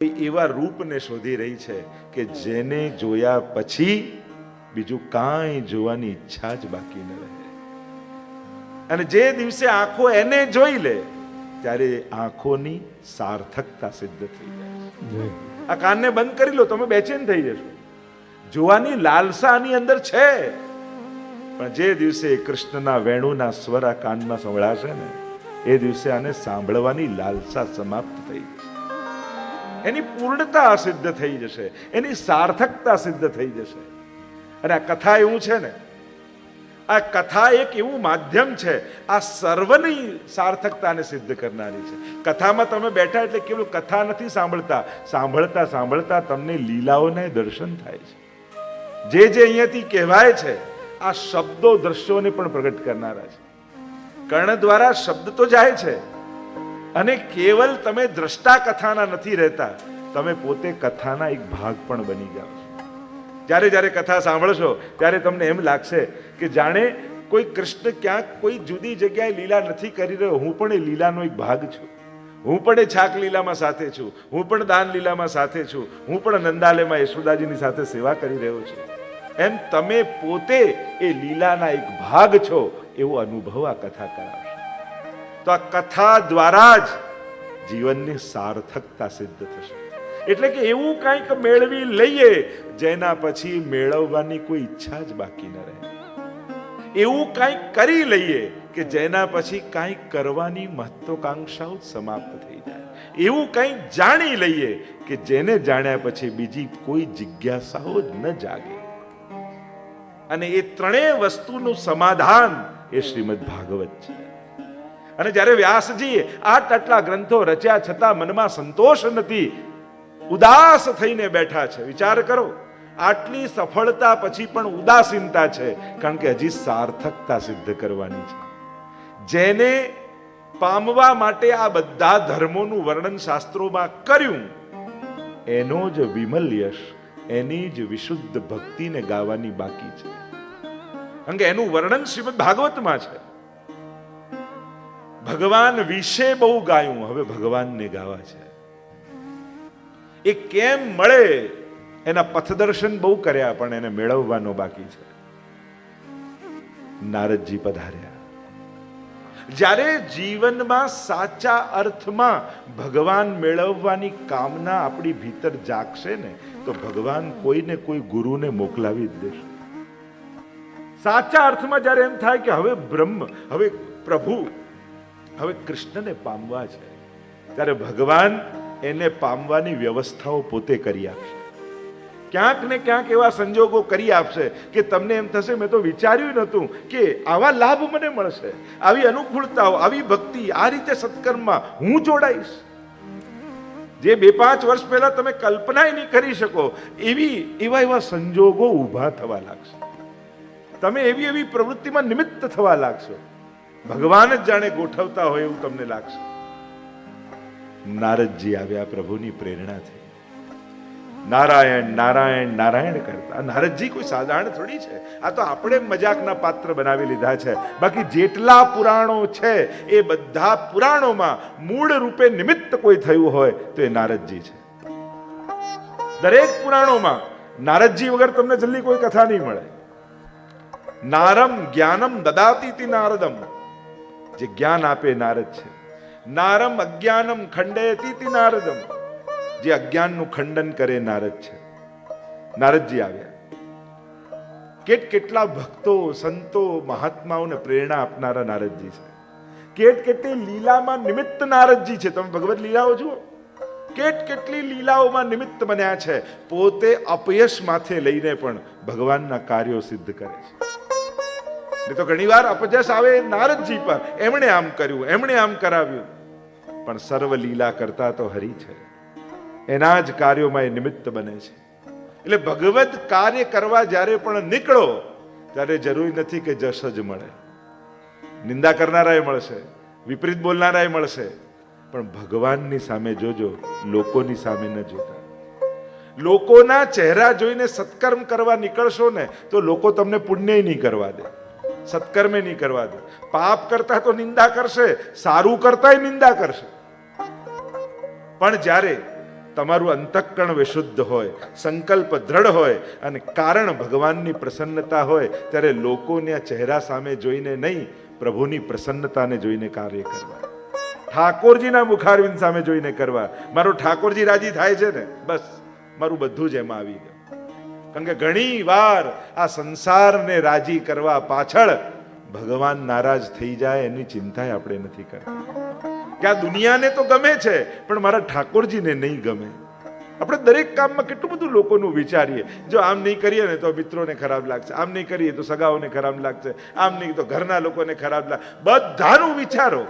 એવા રૂપને શોધી રહી છે કે જેને જોયા પછી બીજું કાંઈ જોવાની ઈચ્છા જ બાકી ન રહે. અને જે દિવસે આંખો એને જોઈ લે ત્યારે આંખોની સાર્થકતા સિદ્ધ થઈ જાય. આ કાનને બંધ કરી લો, તમે બેચેન થઈ જશો. જોવાની લાલસા આની અંદર છે, પણ જે દિવસે કૃષ્ણના વેણુના સ્વર આ કાનમાં સંભળાશે ને એ દિવસે આને સાંભળવાની લાલસા સમાપ્ત થઈ જશે. એની પૂર્ણતા સિદ્ધ થઈ જશે, એની સાર્થકતા સિદ્ધ થઈ જશે. અને આ કથા એવું છે ને, આ કથા એક એવું માધ્યમ છે આ સર્વની સાર્થકતાને સિદ્ધ કરનારી છે. કથામાં તમે બેઠા એટલે કેવળ કથા નથી સાંભળતા, સાંભળતા સાંભળતા તમને લીલાઓને દર્શન થાય છે. જે જે અહીંયાથી કહેવાય છે આ શબ્દો દ્રશ્યોને પણ પ્રગટ કરનારા છે. કર્ણ દ્વારા શબ્દ તો જાય છે, અને કેવલ તમે દ્રષ્ટા કથાના નથી રહેતા, તમે પોતે કથાના એક ભાગ પણ બની જાઓ છો. જ્યારે જ્યારે કથા સાંભળશો ત્યારે તમને એમ લાગશે કે જાણે કોઈ કૃષ્ણ ક્યાંક કોઈ જુદી જગ્યાએ લીલા નથી કરી રહ્યો, હું પણ એ લીલાનો એક ભાગ છું. હું પણ એ છાક લીલામાં સાથે છું, હું પણ દાન લીલામાં સાથે છું, હું પણ નંદાલયમાં યશોદાજીની સાથે સેવા કરી રહ્યો છું. એમ તમે પોતે એ લીલાના એક ભાગ છો એવો અનુભવ આ કથા કરાવશે. તો આ કથા દ્વારા જ જીવનની સાર્થકતા સિદ્ધ થશે. એટલે કે એવું કંઈક મેળવી લઈએ જેના પછી મેળવવાની કોઈ ઈચ્છા જ બાકી ન રહે. એવું કંઈક કરી લઈએ કે જેના પછી કંઈક કરવાની મહત્વાકાંક્ષાઓ સમાપ્ત થઈ જાય. એવું કંઈક જાણી લઈએ કે જેને જાણ્યા પછી બીજી કોઈ જિજ્ઞાસાઓ જ ન જાગે. અને એ ત્રણેય વસ્તુનું સમાધાન એ શ્રીમદ ભાગવત છે. અને જ્યારે વ્યાસજીએ આટલા ગ્રંથો રચ્યા છતાં મનમાં સંતોષ નથી, ઉદાસ થઈને બેઠા છે. વિચાર કરો, આટલી સફળતા પછી પણ ઉદાસીનતા છે, કારણ કે હજી સાર્થકતા સિદ્ધ કરવાની છે. જેને પામવા માટે આ બધા ધર્મોનું વર્ણન શાસ્ત્રોમાં કર્યું એનો જ વિમલ યશ, એની જ વિશુદ્ધ ભક્તિને ગાવાની બાકી છે. કારણ કે એનું વર્ણન શ્રીમદ ભાગવતમાં છે. ભગવાન વિશે બહુ ગાયું, હવે ભગવાનને ગાવા છે. એ કેમ મળે એના પથદર્શન બહુ કર્યા, પણ એને મેળવવાનો બાકી છે. નારદજી પધાર્યા. જ્યારે જીવનમાં સાચા અર્થમાં ભગવાન મેળવવાની કામના આપણી ભીતર જાગશે ને તો ભગવાન કોઈને કોઈ ગુરુને મોકલાવી જ દેશે. સાચા અર્થમાં જ્યારે એમ થાય કે હવે બ્રહ્મ, હવે પ્રભુ, હવે કૃષ્ણને પામવા છે, ત્યારે ભગવાન એને પામવાની વ્યવસ્થાઓ પોતે કરી આપશે. ક્યાંક ને ક્યાંક એવા સંજોગો કરી આપશે કે તમને એમ થશે મેં તો વિચાર્યું નહોતું કે આવા લાભ મને મળશે, આવી અનુકૂળતાઓ, આવી ભક્તિ, આ રીતે સત્કર્મમાં હું જોડાઈશ. જે 2-5 વર્ષ પહેલા તમે કલ્પનાય નહીં કરી શકો એવા સંજોગો ઊભા થવા લાગશે. તમે એવી પ્રવૃત્તિમાં નિમિત્ત થવા લાગશો. ભગવાન જ જાણે ગોઠવતા હોય એવું તમને લાગશે. નારદજી આવ્યા, પ્રભુની પ્રેરણા થઈ. નારાયણ નારાયણ નારાયણ કરતા. નારદજી કોઈ સાધારણ થોડી છે, આ તો આપણે મજાકના પાત્ર બનાવી લીધા છે. બાકી જેટલા પુરાણો છે એ બધા પુરાણોમાં મૂળ રૂપે નિમિત્ત કોઈ થયું હોય તો એ નારદજી છે. દરેક પુરાણોમાં નારદજી વગર તમને જલ્દી કોઈ કથા નહીં મળે. નારમ જ્ઞાનમ દદાતી નારદમ, જે જ્ઞાન આપે નારદ છે. નારમ અજ્ઞાનમ ખંડયતી નારદમ, જે અજ્ઞાનનું ખંડન કરે નારદ છે. નારદજી આવ્યા. કેટલા ભક્તો, સંતો, મહાત્માઓને પ્રેરણા આપનારા નારદજી છે. કેટલી લીલામાં નિમિત્ત નારદજી છે. તમે ભગવત લીલાઓ જુઓ, કેટલી લીલાઓમાં નિમિત્ત બન્યા છે. પોતે અપયશ માથે લઈને પણ ભગવાનના કાર્યો સિદ્ધ કરે છે. તો ઘણીવાર અપજસ આવે નારદજી પર, એમણે આમ કર્યું, એમણે આમ કરાવ્યું, પણ સર્વ લીલા કરતા તો હરિ છે. એના જ કાર્યોમાં એ નિમિત્ત બને છે. એટલે ભગવત કાર્ય કરવા જ્યારે પણ નીકળો ત્યારે જરૂરી નથી કે જશ જ મળે. નિંદા કરનારાય મળશે, વિપરીત બોલનારાય મળશે, પણ ભગવાનની સામે જોજો, લોકોની સામે ન જોતા. લોકોના ચહેરા જોઈને સત્કર્મ કરવા નીકળશો ને તો લોકો તમને પુણ્ય નહીં કરવા દે, સત્કર્મે નહીં કરવા દે. પાપ કરતા તો નિંદા કરશે, સારું કરતા નિંદા કરશે. પણ જ્યારે તમારું અંતઃકરણ વિશુદ્ધ હોય, સંકલ્પ દ્રઢ હોય અને કારણ ભગવાનની પ્રસન્નતા હોય, ત્યારે લોકોના ચહેરા સામે જોઈને નહીં, પ્રભુની પ્રસન્નતાને જોઈને કાર્ય કરવા, ઠાકોરજીના મુખારવિંદ સામે જોઈને કરવા. મારો ઠાકોરજી રાજી થાય છે ને, બસ મારું બધું જ એમાં આવી ગયું. કારણ કે ઘણી વાર આ સંસારને રાજી કરવા પાછળ ભગવાન નારાજ થઈ જાય એની ચિંતા આપણે નથી કરતા, કે આ દુનિયાને તો ગમે છે પણ મારા ઠાકોરજીને નહીં ગમે. આપણે દરેક કામમાં કેટલું બધું લોકોનું વિચારીએ, જો આમ નહીં કરીએ ને તો મિત્રોને ખરાબ લાગશે, આમ નહીં કરીએ તો સગાઓને ખરાબ લાગશે, આમ નહીં તો ઘરના લોકોને ખરાબ લાગશે, બધાનું વિચારો.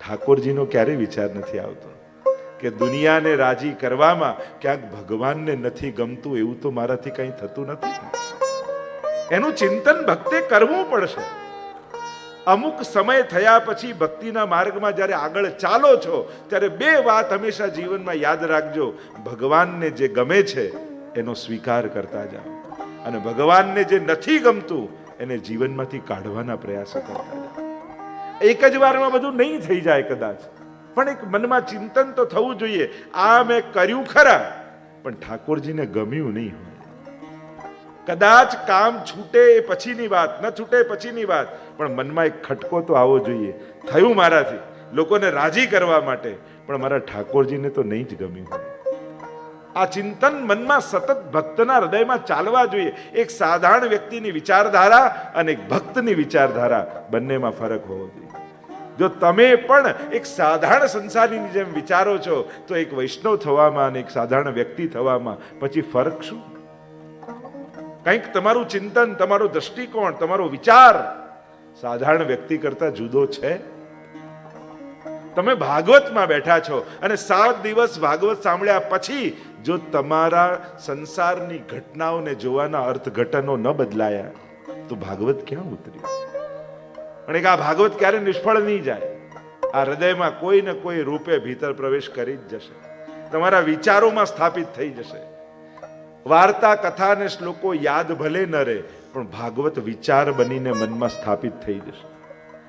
ઠાકોરજીનો ક્યારેય વિચાર નથી આવતો કે દુનિયાને રાજી કરવામાં ક્યાંક ભગવાનને નથી ગમતું, એવું તો મારાથી કંઈ થતું નથી. એનું ચિંતન ભક્તે કરવું પડશે. અમુક સમય થયા પછી ભક્તિના માર્ગમાં જ્યારે આગળ ચાલો છો, ત્યારે બે વાત હંમેશા જીવનમાં યાદ રાખજો. ભગવાનને જે ગમે છે એનો સ્વીકાર કરતા જાઓ, અને ભગવાનને જે નથી ગમતું એને જીવનમાંથી કાઢવાના પ્રયાસો કરતા જાઓ. એક જ વારમાં બધું નહીં થઈ જાય કદાચ, પણ એક મનમાં ચિંતન તો થવું જોઈએ. આ મેં કર્યું ખરા, પણ ઠાકોરજીને ગમ્યું નહીં હોય. કદાચ કામ છૂટે એ પછીની વાત, ન છૂટે પછીની વાત, પણ મનમાં એક ખટકો તો આવવો જોઈએ. થયું મારાથી લોકોને રાજી કરવા માટે, પણ મારા ઠાકોરજીને તો નહીં જ ગમ્યું હોય. આ ચિંતન મનમાં સતત ભક્તના હૃદયમાં ચાલવા જોઈએ. એક સાધારણ વ્યક્તિની વિચારધારા અને એક ભક્તની વિચારધારા, બંનેમાં ફરક હોવો જોઈએ. જો તમે પણ એક સાધારણ સંસારીની જેમ વિચારો છો, તો એક વૈષ્ણવ થવામાં અને એક સાધારણ વ્યક્તિ થવામાં પછી ફરક શું? કંઈક તમારું ચિંતન, તમારો દ્રષ્ટિકોણ, તમારો વિચાર સાધારણ વ્યક્તિ કરતા જુદો છે. તમે ભાગવતમાં બેઠા છો અને 7 દિવસ ભાગવત સાંભળ્યા પછી જો તમારા સંસારની ઘટનાઓને જોવાના અર્થઘટનો ન બદલાયા તો ભાગવત ક્યાં ઉતર્યું? અને આ ભાગવત ક્યારે નિષ્ફળ નહીં જાય. આ હૃદયમાં કોઈ ને કોઈ રૂપે ભીતર પ્રવેશ કરી જ જશે, તમારા વિચારોમાં સ્થાપિત થઈ જશે. વાર્તા, કથા ને શ્લોકો યાદ ભલે ન રહે, પણ ભાગવત વિચાર બનીને મનમાં સ્થાપિત થઈ જશે.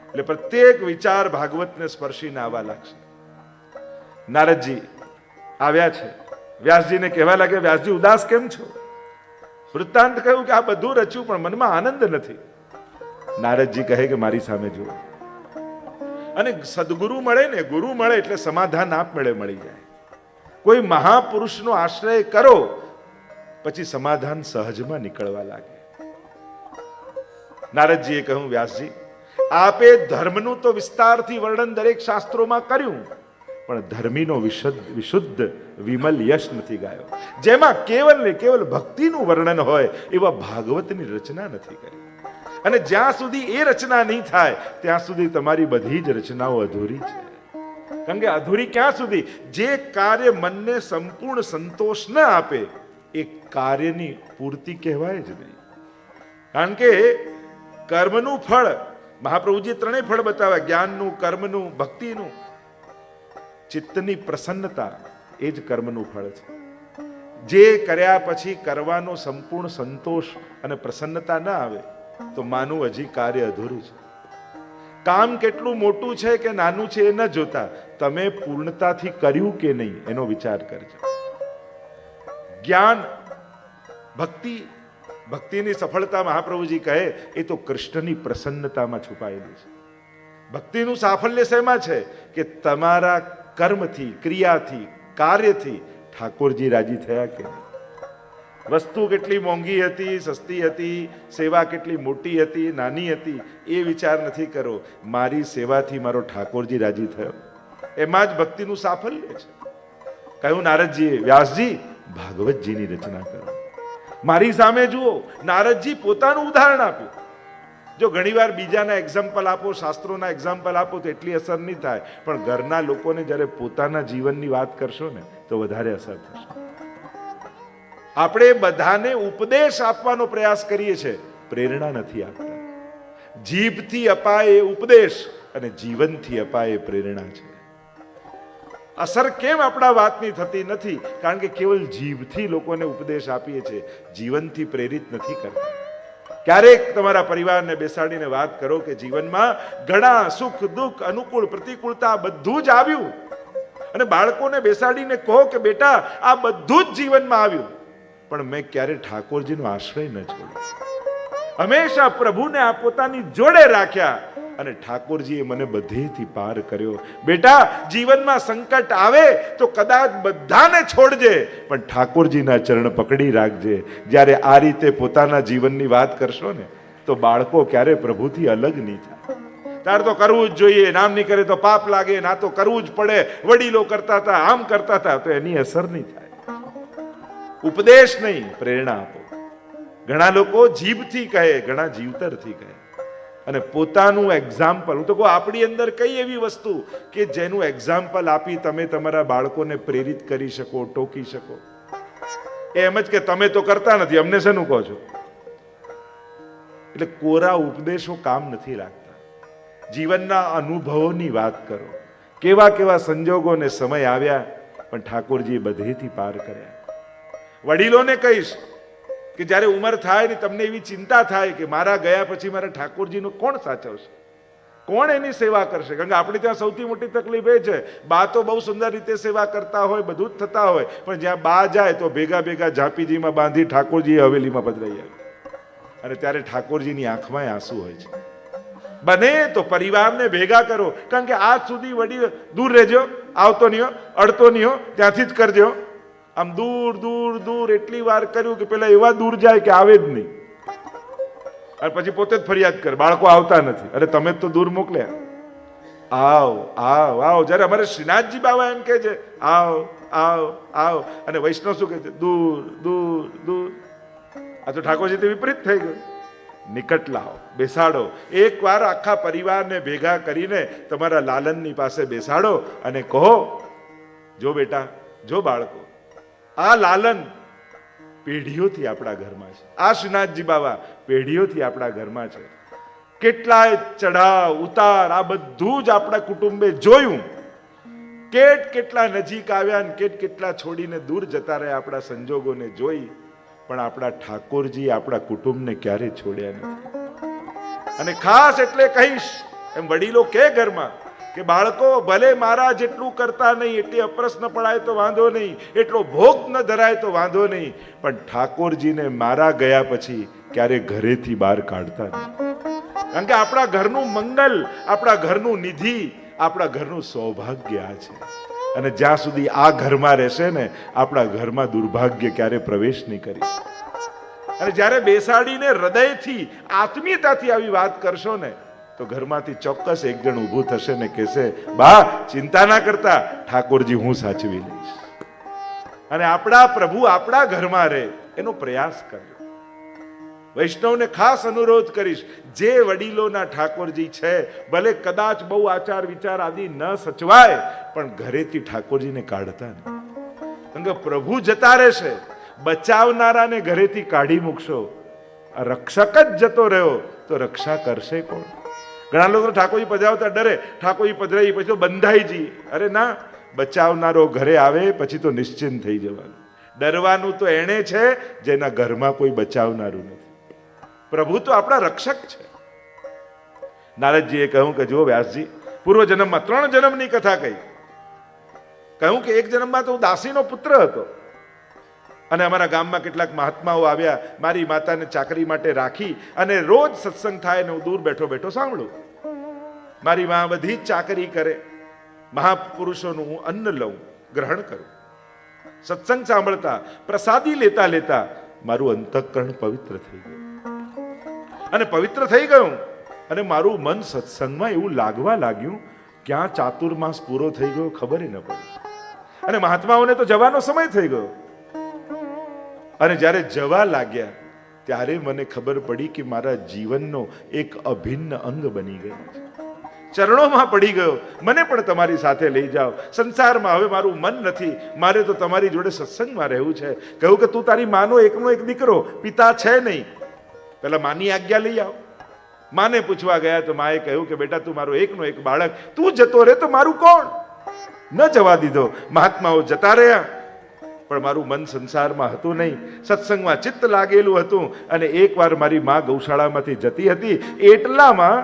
એટલે પ્રત્યેક વિચાર ભાગવતને સ્પર્શીને આવવા લાગશે. નારદજી આવ્યા છે, વ્યાસજીને કહેવા લાગે, વ્યાસજી ઉદાસ કેમ છો? વૃત્તાંત કહ્યું કે આ બધું રચ્યું પણ મનમાં આનંદ નથી. નારદજી કહે કે મારી સામે જુઓ. અને સદગુરુ મળે ને, ગુરુ મળે એટલે સમાધાન આપમેળે મળી જાય. કોઈ મહાપુરુષનો આશ્રય કરો પછી સમાધાન સહજમાં નીકળવા લાગે. નારદજીએ કહ્યું, વ્યાસજી આપે ધર્મનું તો વિસ્તારથી વર્ણન દરેક શાસ્ત્રોમાં કર્યું, પણ ધર્મીનો વિશુદ્ધ વિમલ યશ નથી ગાયો. જેમાં કેવલ ને કેવલ ભક્તિનું વર્ણન હોય એવા ભાગવતની રચના નથી કરી. અને જ્યાં સુધી એ રચના નહીં થાય ત્યાં સુધી તમારી બધી જ રચનાઓ અધૂરી છે. કારણ કે અધૂરી ક્યાં સુધી? જે કાર્ય મનને સંપૂર્ણ સંતોષ ન આપે એ કાર્યની પૂર્તિ કહેવાય જ નહીં. કારણ કે કર્મનું ફળ, મહાપ્રભુજીએ 3 ફળ બતાવ્યા, જ્ઞાનનું, કર્મનું, ભક્તિનું. ચિત્તની પ્રસન્નતા એ જ કર્મનું ફળ છે. જે કર્યા પછી કરવાનો સંપૂર્ણ સંતોષ અને પ્રસન્નતા ન આવે તો માનું હજી કાર્ય અધૂરું છે. કામ કેટલું મોટું છે કે નાનું છે એ ન જોતા, તમે પૂર્ણતાથી કર્યું કે નહીં એનો વિચાર કરજો. જ્ઞાન, ભક્તિ, ભક્તિની સફળતા મહાપ્રભુજી કહે એ તો કૃષ્ણની પ્રસન્નતામાં છુપાયેલી છે. ભક્તિનું સાફલ્ય શેમાં છે? કે તમારા કર્મથી, ક્રિયાથી, કાર્યથી ઠાકોરજી રાજી થયા કે નહીં. વસ્તુ કેટલી મોંઘી હતી, સસ્તી હતી, સેવા કેટલી મોટી હતી, નાની હતી, એ વિચાર નથી કરો. મારી સેવાથી મારો ઠાકોરજી રાજી થયો, એમાં જ ભક્તિનું સાફલ્ય છે. કહ્યું નારદજીએ, વ્યાસજી ભાગવતજીની રચના કરો, મારી સામે જુઓ. નારદજી પોતાનું ઉદાહરણ આપ્યું. જો ઘણીવાર બીજાના એક્ઝામ્પલ આપો, શાસ્ત્રોના એક્ઝામ્પલ આપો તો એટલી અસર નહીં થાય, પણ ઘરના લોકોને જ્યારે પોતાના જીવનની વાત કરશો ને તો વધારે અસર થશે. આપણે બધાને ઉપદેશ આપવાનો પ્રયાસ કરીએ છીએ, પ્રેરણા નથી આપતા. જીભથી અપાય એ ઉપદેશ અને જીવનથી અપાય એ પ્રેરણા છે. અસર કેમ આપણા વાતની થતી નથી? કારણ કે કેવલ જીભથી લોકોને ઉપદેશ આપીએ છીએ, જીવનથી પ્રેરિત નથી કરતા. ક્યારેક તમારા પરિવારને બેસાડીને વાત કરો કે જીવનમાં ઘણા સુખ, દુઃખ, અનુકૂળ, પ્રતિકૂળતા બધું જ આવ્યું, અને બાળકોને બેસાડીને કહો કે બેટા આ બધું જ જીવનમાં આવ્યું, પણ મેં ક્યારે ઠાકોરજીનો આશ્રય ન છોડ્યો. હંમેશા પ્રભુને આ પોતાની જોડે રાખ્યા અને ઠાકોરજીએ મને બધેથી પાર કર્યો. બેટા જીવનમાં સંકટ આવે તો કદાચ બધાને છોડજે, પણ ઠાકોરજીના ચરણ પકડી રાખજે. જ્યારે આ રીતે પોતાના જીવનની વાત કરશો ને તો બાળકો ક્યારે પ્રભુથી અલગ નહીં થાય. તાર તો કરવું જ જોઈએ, નામ નહીં કરે તો પાપ લાગે, ના તો કરવું જ પડે, વડીલો કરતા હતા, આમ કરતા હતા, તો એની અસર નહીં થાય. ઉપદેશ નહીં, પ્રેરણા આપો. ઘણા લોકો જીભથી કહે, ઘણા જીવતરથી કહે, અને પોતાનું એક્ઝામ્પલ. હું તો કહું આપણી અંદર કઈ એવી વસ્તુ કે જેનું એક્ઝામ્પલ આપી તમે તમારા બાળકોને પ્રેરિત કરી શકો, ટોકી શકો. એમ જ કે તમે તો કરતા નથી, અમને શેનું કહો છો? એટલે કોરા ઉપદેશો કામ નથી લાગતા. જીવનના અનુભવોની વાત કરો. કેવા કેવા સંજોગોને સમય આવ્યા, પણ ઠાકોરજીએ બધેથી પાર કર્યા. વડીલોને કહીશ કે જ્યારે ઉંમર થાય ને તમને એવી ચિંતા થાય કે મારા ગયા પછી મારા ઠાકોરજીનું કોણ સાચવશે, કોણ એની સેવા કરશે? કારણ કે આપણે ત્યાં સૌથી મોટી તકલીફ એ છે, બા તો બહુ સુંદર રીતે સેવા કરતા હોય, બધું જ થતા હોય, પણ જ્યાં બા જાય તો ભેગા ભેગા ઝાંપીજીમાં બાંધી ઠાકોરજી હવેલીમાં પધરાઈ આવે, અને ત્યારે ઠાકોરજીની આંખમાં આંસુ હોય છે. બને તો પરિવારને ભેગા કરો, કારણ કે આજ સુધી વડીલ દૂર રહેજો, આવતો નહીં હો, અડતો નહીં હો, ત્યાંથી જ કરજો. આમ દૂર દૂર દૂર એટલી વાર કર્યું કે પેલા એવા દૂર જાય કે આવે જ નહીં, અને પછી પોતે જ ફરિયાદ કરે બાળકો આવતા નથી. અરે તમે તો દૂર મોકલ્યા, આવ આવ આવ. જયારે અમારે શ્રીનાથજી બાબા એમ કે છે આવ આવ આવ, અને વૈષ્ણવ શું કે છે? દૂર દૂર દૂર. આ તો ઠાકોરજી વિપરીત થઈ ગયું. નિકટ લાવો, બેસાડો. એકવાર આખા પરિવારને ભેગા કરીને તમારા લાલનની પાસે બેસાડો અને કહો, જો બેટા, જો બાળકો, આ લાલન પેઢીઓથી આપણા ઘરમાં છે, આ શ્રીનાથજી બાબા પેઢીઓથી આપણા ઘરમાં છે. કેટલાય ચઢાવ ઉતાર આ બધું જ આપણા કુટુંબે જોયું. કેટલા નજીક આવ્યા ને કેટલા છોડીને દૂર જતા રહ્યા આપણા સંજોગોને જોઈ, પણ આપણા ઠાકોરજી આપણા કુટુંબને ક્યારે છોડ્યા નથી. અને ખાસ એટલે કહીશ, એમ વડીલો કે ઘરમાં કે બાળકો ભલે મારા જેટલું કરતા નહીં, એટલી અપરસ ન પડાય તો વાંધો નહીં, એટલો ભોગ ન ધરાય તો વાંધો નહીં, પણ ઠાકોરજીને મારા ગયા પછી ક્યારે ઘરેથી બહાર કાઢતા નહીં. કારણ કે આપણા ઘરનું મંગલ, આપણા ઘરનું નિધિ, આપણા ઘરનું સૌભાગ્ય આ છે. અને જ્યાં સુધી આ ઘરમાં રહેશે ને, આપણા ઘરમાં દુર્ભાગ્ય ક્યારે પ્રવેશ નહીં કરી. અને જ્યારે બેસાડીને હૃદયથી આત્મીયતાથી આવી વાત કરશો ને, તો ઘરમાંથી ચોક્કસ એક જણ ઊભું થશે ને કહેશે, બા ચિંતા ના કરતા, ઠાકોરજી હું સાચવી લઈશ. અને આપણા પ્રભુ આપણા ઘરમાં રહે એનો પ્રયાસ કરજો. વૈષ્ણવને ખાસ અનુરોધ કરીશ, જે વડીલોના ઠાકોરજી છે, ભલે કદાચ બહુ આચાર વિચાર આદિ ન સચવાય, પણ ઘરેથી ઠાકોરજીને કાઢતા નહીં. કારણ કે પ્રભુ જતા રહેશે, બચાવનારાને ઘરેથી કાઢી મૂકશો, રક્ષક જ જતો રહ્યો તો રક્ષા કરશે કોણ? ઘણા લોકો ઠાકોરજી પધરાવતા ડરે, ઠાકોરજી પધરાઈ પછી તો બંધાઈ જઈએ. અરે ના, બચાવનારો ઘરે આવે પછી તો નિશ્ચિંત થઈ જવાનું. ડરવાનું તો એને છે જેના ઘરમાં કોઈ બચાવનારું નથી. પ્રભુ તો આપણા રક્ષક છે. નારદજીએ કહ્યું કે જુઓ વ્યાસજી, પૂર્વ જન્મમાં 3 જન્મની કથા કહી. કહ્યું કે એક જન્મમાં તો હું દાસીનો પુત્ર હતો, અને અમારા ગામમાં કેટલાક મહાત્માઓ આવ્યા, મારી માતાને ચાકરી માટે રાખી, અને રોજ સત્સંગ થાય ને હું દૂર બેઠો બેઠો સાંભળું. મારી મા બધી જ ચાકરી કરે, મહાપુરુષોનું હું અન્ન લઉં, ગ્રહણ કરું. સત્સંગ સાંભળતા, પ્રસાદી લેતા લેતા મારું અંતઃકરણ પવિત્ર થઈ ગયું. અને પવિત્ર થઈ ગયું, અને મારું મન સત્સંગમાં એવું લાગવા લાગ્યું, ક્યાં ચાતુર્માસ પૂરો થઈ ગયો ખબર ન પડી. અને મહાત્માઓને તો જવાનો સમય થઈ ગયો. અને જ્યારે જવા લાગ્યા ત્યારે મને ખબર પડી કે મારા જીવનનો એક અભિન્ન અંગ બની ગયો છે. ચરણોમાં પડી ગયો, મને પણ તમારી સાથે લઈ જાઓ. સંસારમાં હવે મારું મન નથી, મારે તો તમારી જોડે સત્સંગમાં રહેવું છે. કહ્યું કે તું તારી માનો એકનો એક દીકરો, પિતા છે નહીં, પેલા માની આજ્ઞા લઈ આવ. માને પૂછવા ગયા તો માએ કહ્યું કે બેટા તું મારો એકનો એક બાળક, તું જતો રહે તો મારું કોણ? ન જવા દીધો. મહાત્માઓ જતા રહ્યા, પણ મારું મન સંસારમાં હતું નહીં, સત્સંગમાં ચિત્ત લાગેલું હતું. અને એકવાર મારી મા ગૌશાળામાંથી જતી હતી, એટલામાં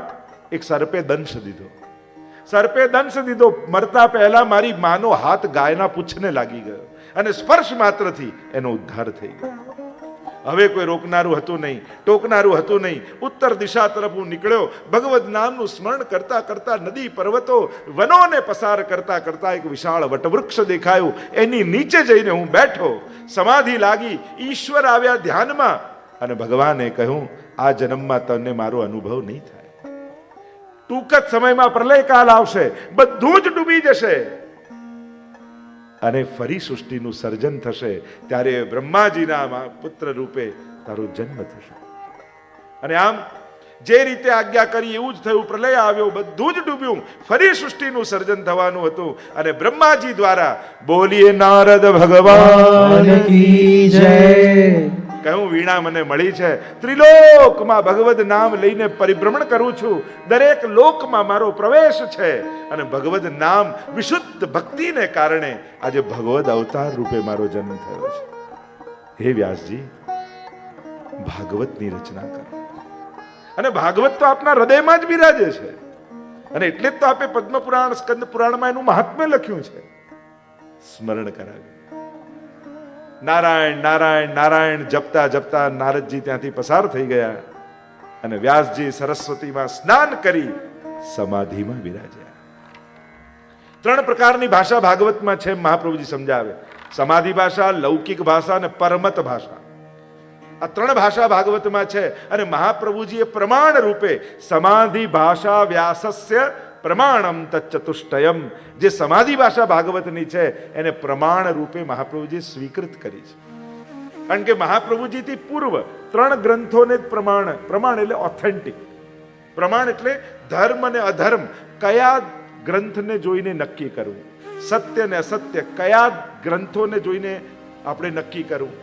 એક સર્પે દંશ દીધો. સર્પે દંશ દીધો, મરતા પહેલા મારી માનો હાથ ગાયના પૂંછને લાગી ગયો અને સ્પર્શ માત્રથી એનો ઉદ્ધાર થઈ ગયો. હવે કોઈ રોકનારું હતું નહીં, ટોકનારું હતું નહીં. ઉત્તર દિશા તરફ હું નીકળ્યો. ભગવદ નામનું સ્મરણ કરતા કરતા નદી પર્વતો વનોને પસાર કરતા કરતા એક વિશાળ વટવૃક્ષ દેખાયું. એની નીચે જઈને હું બેઠો, સમાધિ લાગી. ઈશ્વર આવ્યા ધ્યાનમાં અને ભગવાને કહ્યું, આ જન્મમાં તને મારો અનુભવ નહીં થાય. ટૂંક જ સમયમાં પ્રલય કાળ આવશે, બધું જ ડૂબી જશે અને ફરી સૃષ્ટિનું સર્જન થશે. ત્યારે બ્રહ્માજીના પુત્ર રૂપે તારો જન્મ થશે. અને આમ જે રીતે આજ્ઞા કરી એવું જ થયું. પ્રલય આવ્યો, બધું જ ડૂબ્યું, ફરી સૃષ્ટિનું સર્જન થવાનું હતું. અને બ્રહ્માજી દ્વારા બોલીએ નારદ ભગવાન કી જય. કહ્યું, વીણા મને મળી છે, ત્રિલોકમાં ભગવદ નામ લઈને પરિભ્રમણ કરું છું, દરેક લોકમાં મારો પ્રવેશ છે અને ભગવદ નામ વિશુદ્ધ ભક્તિને કારણે આજે ભગવદ અવતાર રૂપે મારો જન્મ થયો છે. હે વ્યાસજી, ભાગવતની રચના કરો. અને ભાગવત તો આપના હૃદયમાં જ બિરાજે છે અને એટલે જ તો આપે પદ્મ પુરાણ, સ્કંદ પુરાણમાં એનું મહાત્મ્ય લખ્યું છે. સ્મરણ કરાવ્યું. નારાયણ નારાયણ નારાયણ જપતા જપતા નારદજી ત્યાંથી પસાર થઈ ગયા અને વ્યાસજી સરસ્વતીમાં સ્નાન કરી સમાધિમાં બિરાજ્યા. 3 પ્રકારની ભાષા ભાગવતમાં છે, મહાપ્રભુજી સમજાવે. સમાધિ ભાષા, લૌકિક ભાષા અને પરમત ભાષા. આ 3 ભાષા ભાગવતમાં છે. અને મહાપ્રભુજીએ પ્રમાણ રૂપે સમાધિ ભાષા વ્યાસસ્ય પ્રમાણમ તચ્ચતુષ્ટયમ, જે સમાધિ ભાષા ભાગવતની છે એને પ્રમાણ રૂપે મહાપ્રભુજી સ્વીકૃત કરી છે. કારણ કે મહાપ્રભુજીથી પૂર્વ 3 ગ્રંથોને પ્રમાણ એટલે ઓથેન્ટિક. પ્રમાણ એટલે ધર્મ અને અધર્મ કયા ગ્રંથને જોઈને નક્કી કરવું, સત્ય ને અસત્ય કયા ગ્રંથોને જોઈને આપણે નક્કી કરવું.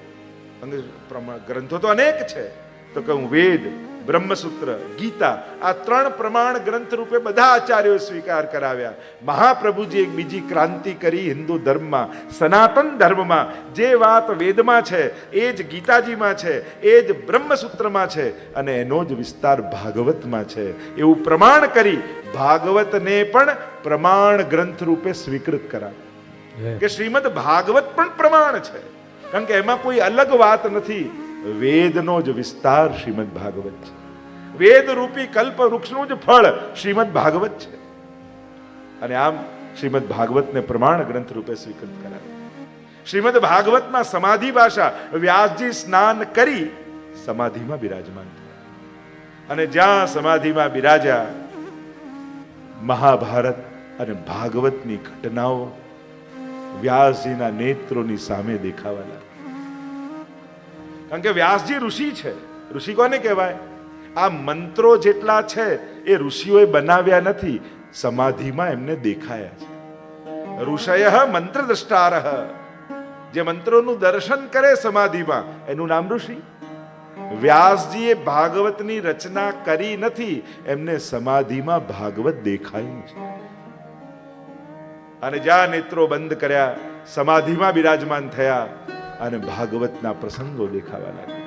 ગ્રંથો તો અનેક છે, તો કહું વેદ, બ્રહ્મસૂત્ર, ગીતા, આ 3 પ્રમાણ ગ્રંથ રૂપે બધા આચાર્યો સ્વીકાર કરાવ્યા. મહાપ્રભુજી એક બીજી ક્રાંતિ કરી હિન્દુ ધર્મમાં, સનાતન ધર્મમાં. જે વાત વેદમાં છે એ જ ગીતાજીમાં છે, એ જ બ્રહ્મસૂત્રમાં છે અને એનો જ વિસ્તાર ભાગવતમાં છે. એવું પ્રમાણ કરી ભાગવતને પણ પ્રમાણ ગ્રંથ રૂપે સ્વીકૃત કરાવ્યું કે શ્રીમદ ભાગવત પણ પ્રમાણ છે. કારણ કે એમાં કોઈ અલગ વાત નથી. વેદનો જ વિસ્તાર શ્રીમદ ભાગવત છે. વેદ રૂપી કલ્પ વૃક્ષનું જ ફળ શ્રીમદ ભાગવત છે. અને આમ શ્રીમદ ભાગવતને પ્રમાણ ગ્રંથ રૂપે સ્વીકૃત કરાવ્યું. શ્રીમદ ભાગવતમાં સમાધિ ભાષા, વ્યાસજી સ્નાન કરી સમાધિમાં બિરાજમાન થયા. અને જ્યાં સમાધિમાં બિરાજ્યા, મહાભારત અને ભાગવતની ઘટનાઓ વ્યાસજીના નેત્રોની સામે દેખાવા લાગી. કારણ કે વ્યાસજી ઋષિ છે. ઋષિ કોને કહેવાય? આ મંત્રો જેટલા છે એ ઋષિઓએ બનાવ્યા નથી, સમાધિમાં એમને દેખાયા છે. ઋષય મંત્ર દ્રષ્ટારઃ, જે મંત્રોનું દર્શન કરે સમાધિમાં એનું નામ ઋષિ. વ્યાસજીએ ભાગવતની રચના કરી નથી, એમને સમાધિમાં ભાગવત દેખાયું છે. અને જ્યાં નેત્રો બંધ કર્યા, સમાધિમાં બિરાજમાન થયા અને ભાગવતના પ્રસંગો દેખાવા લાગ્યા.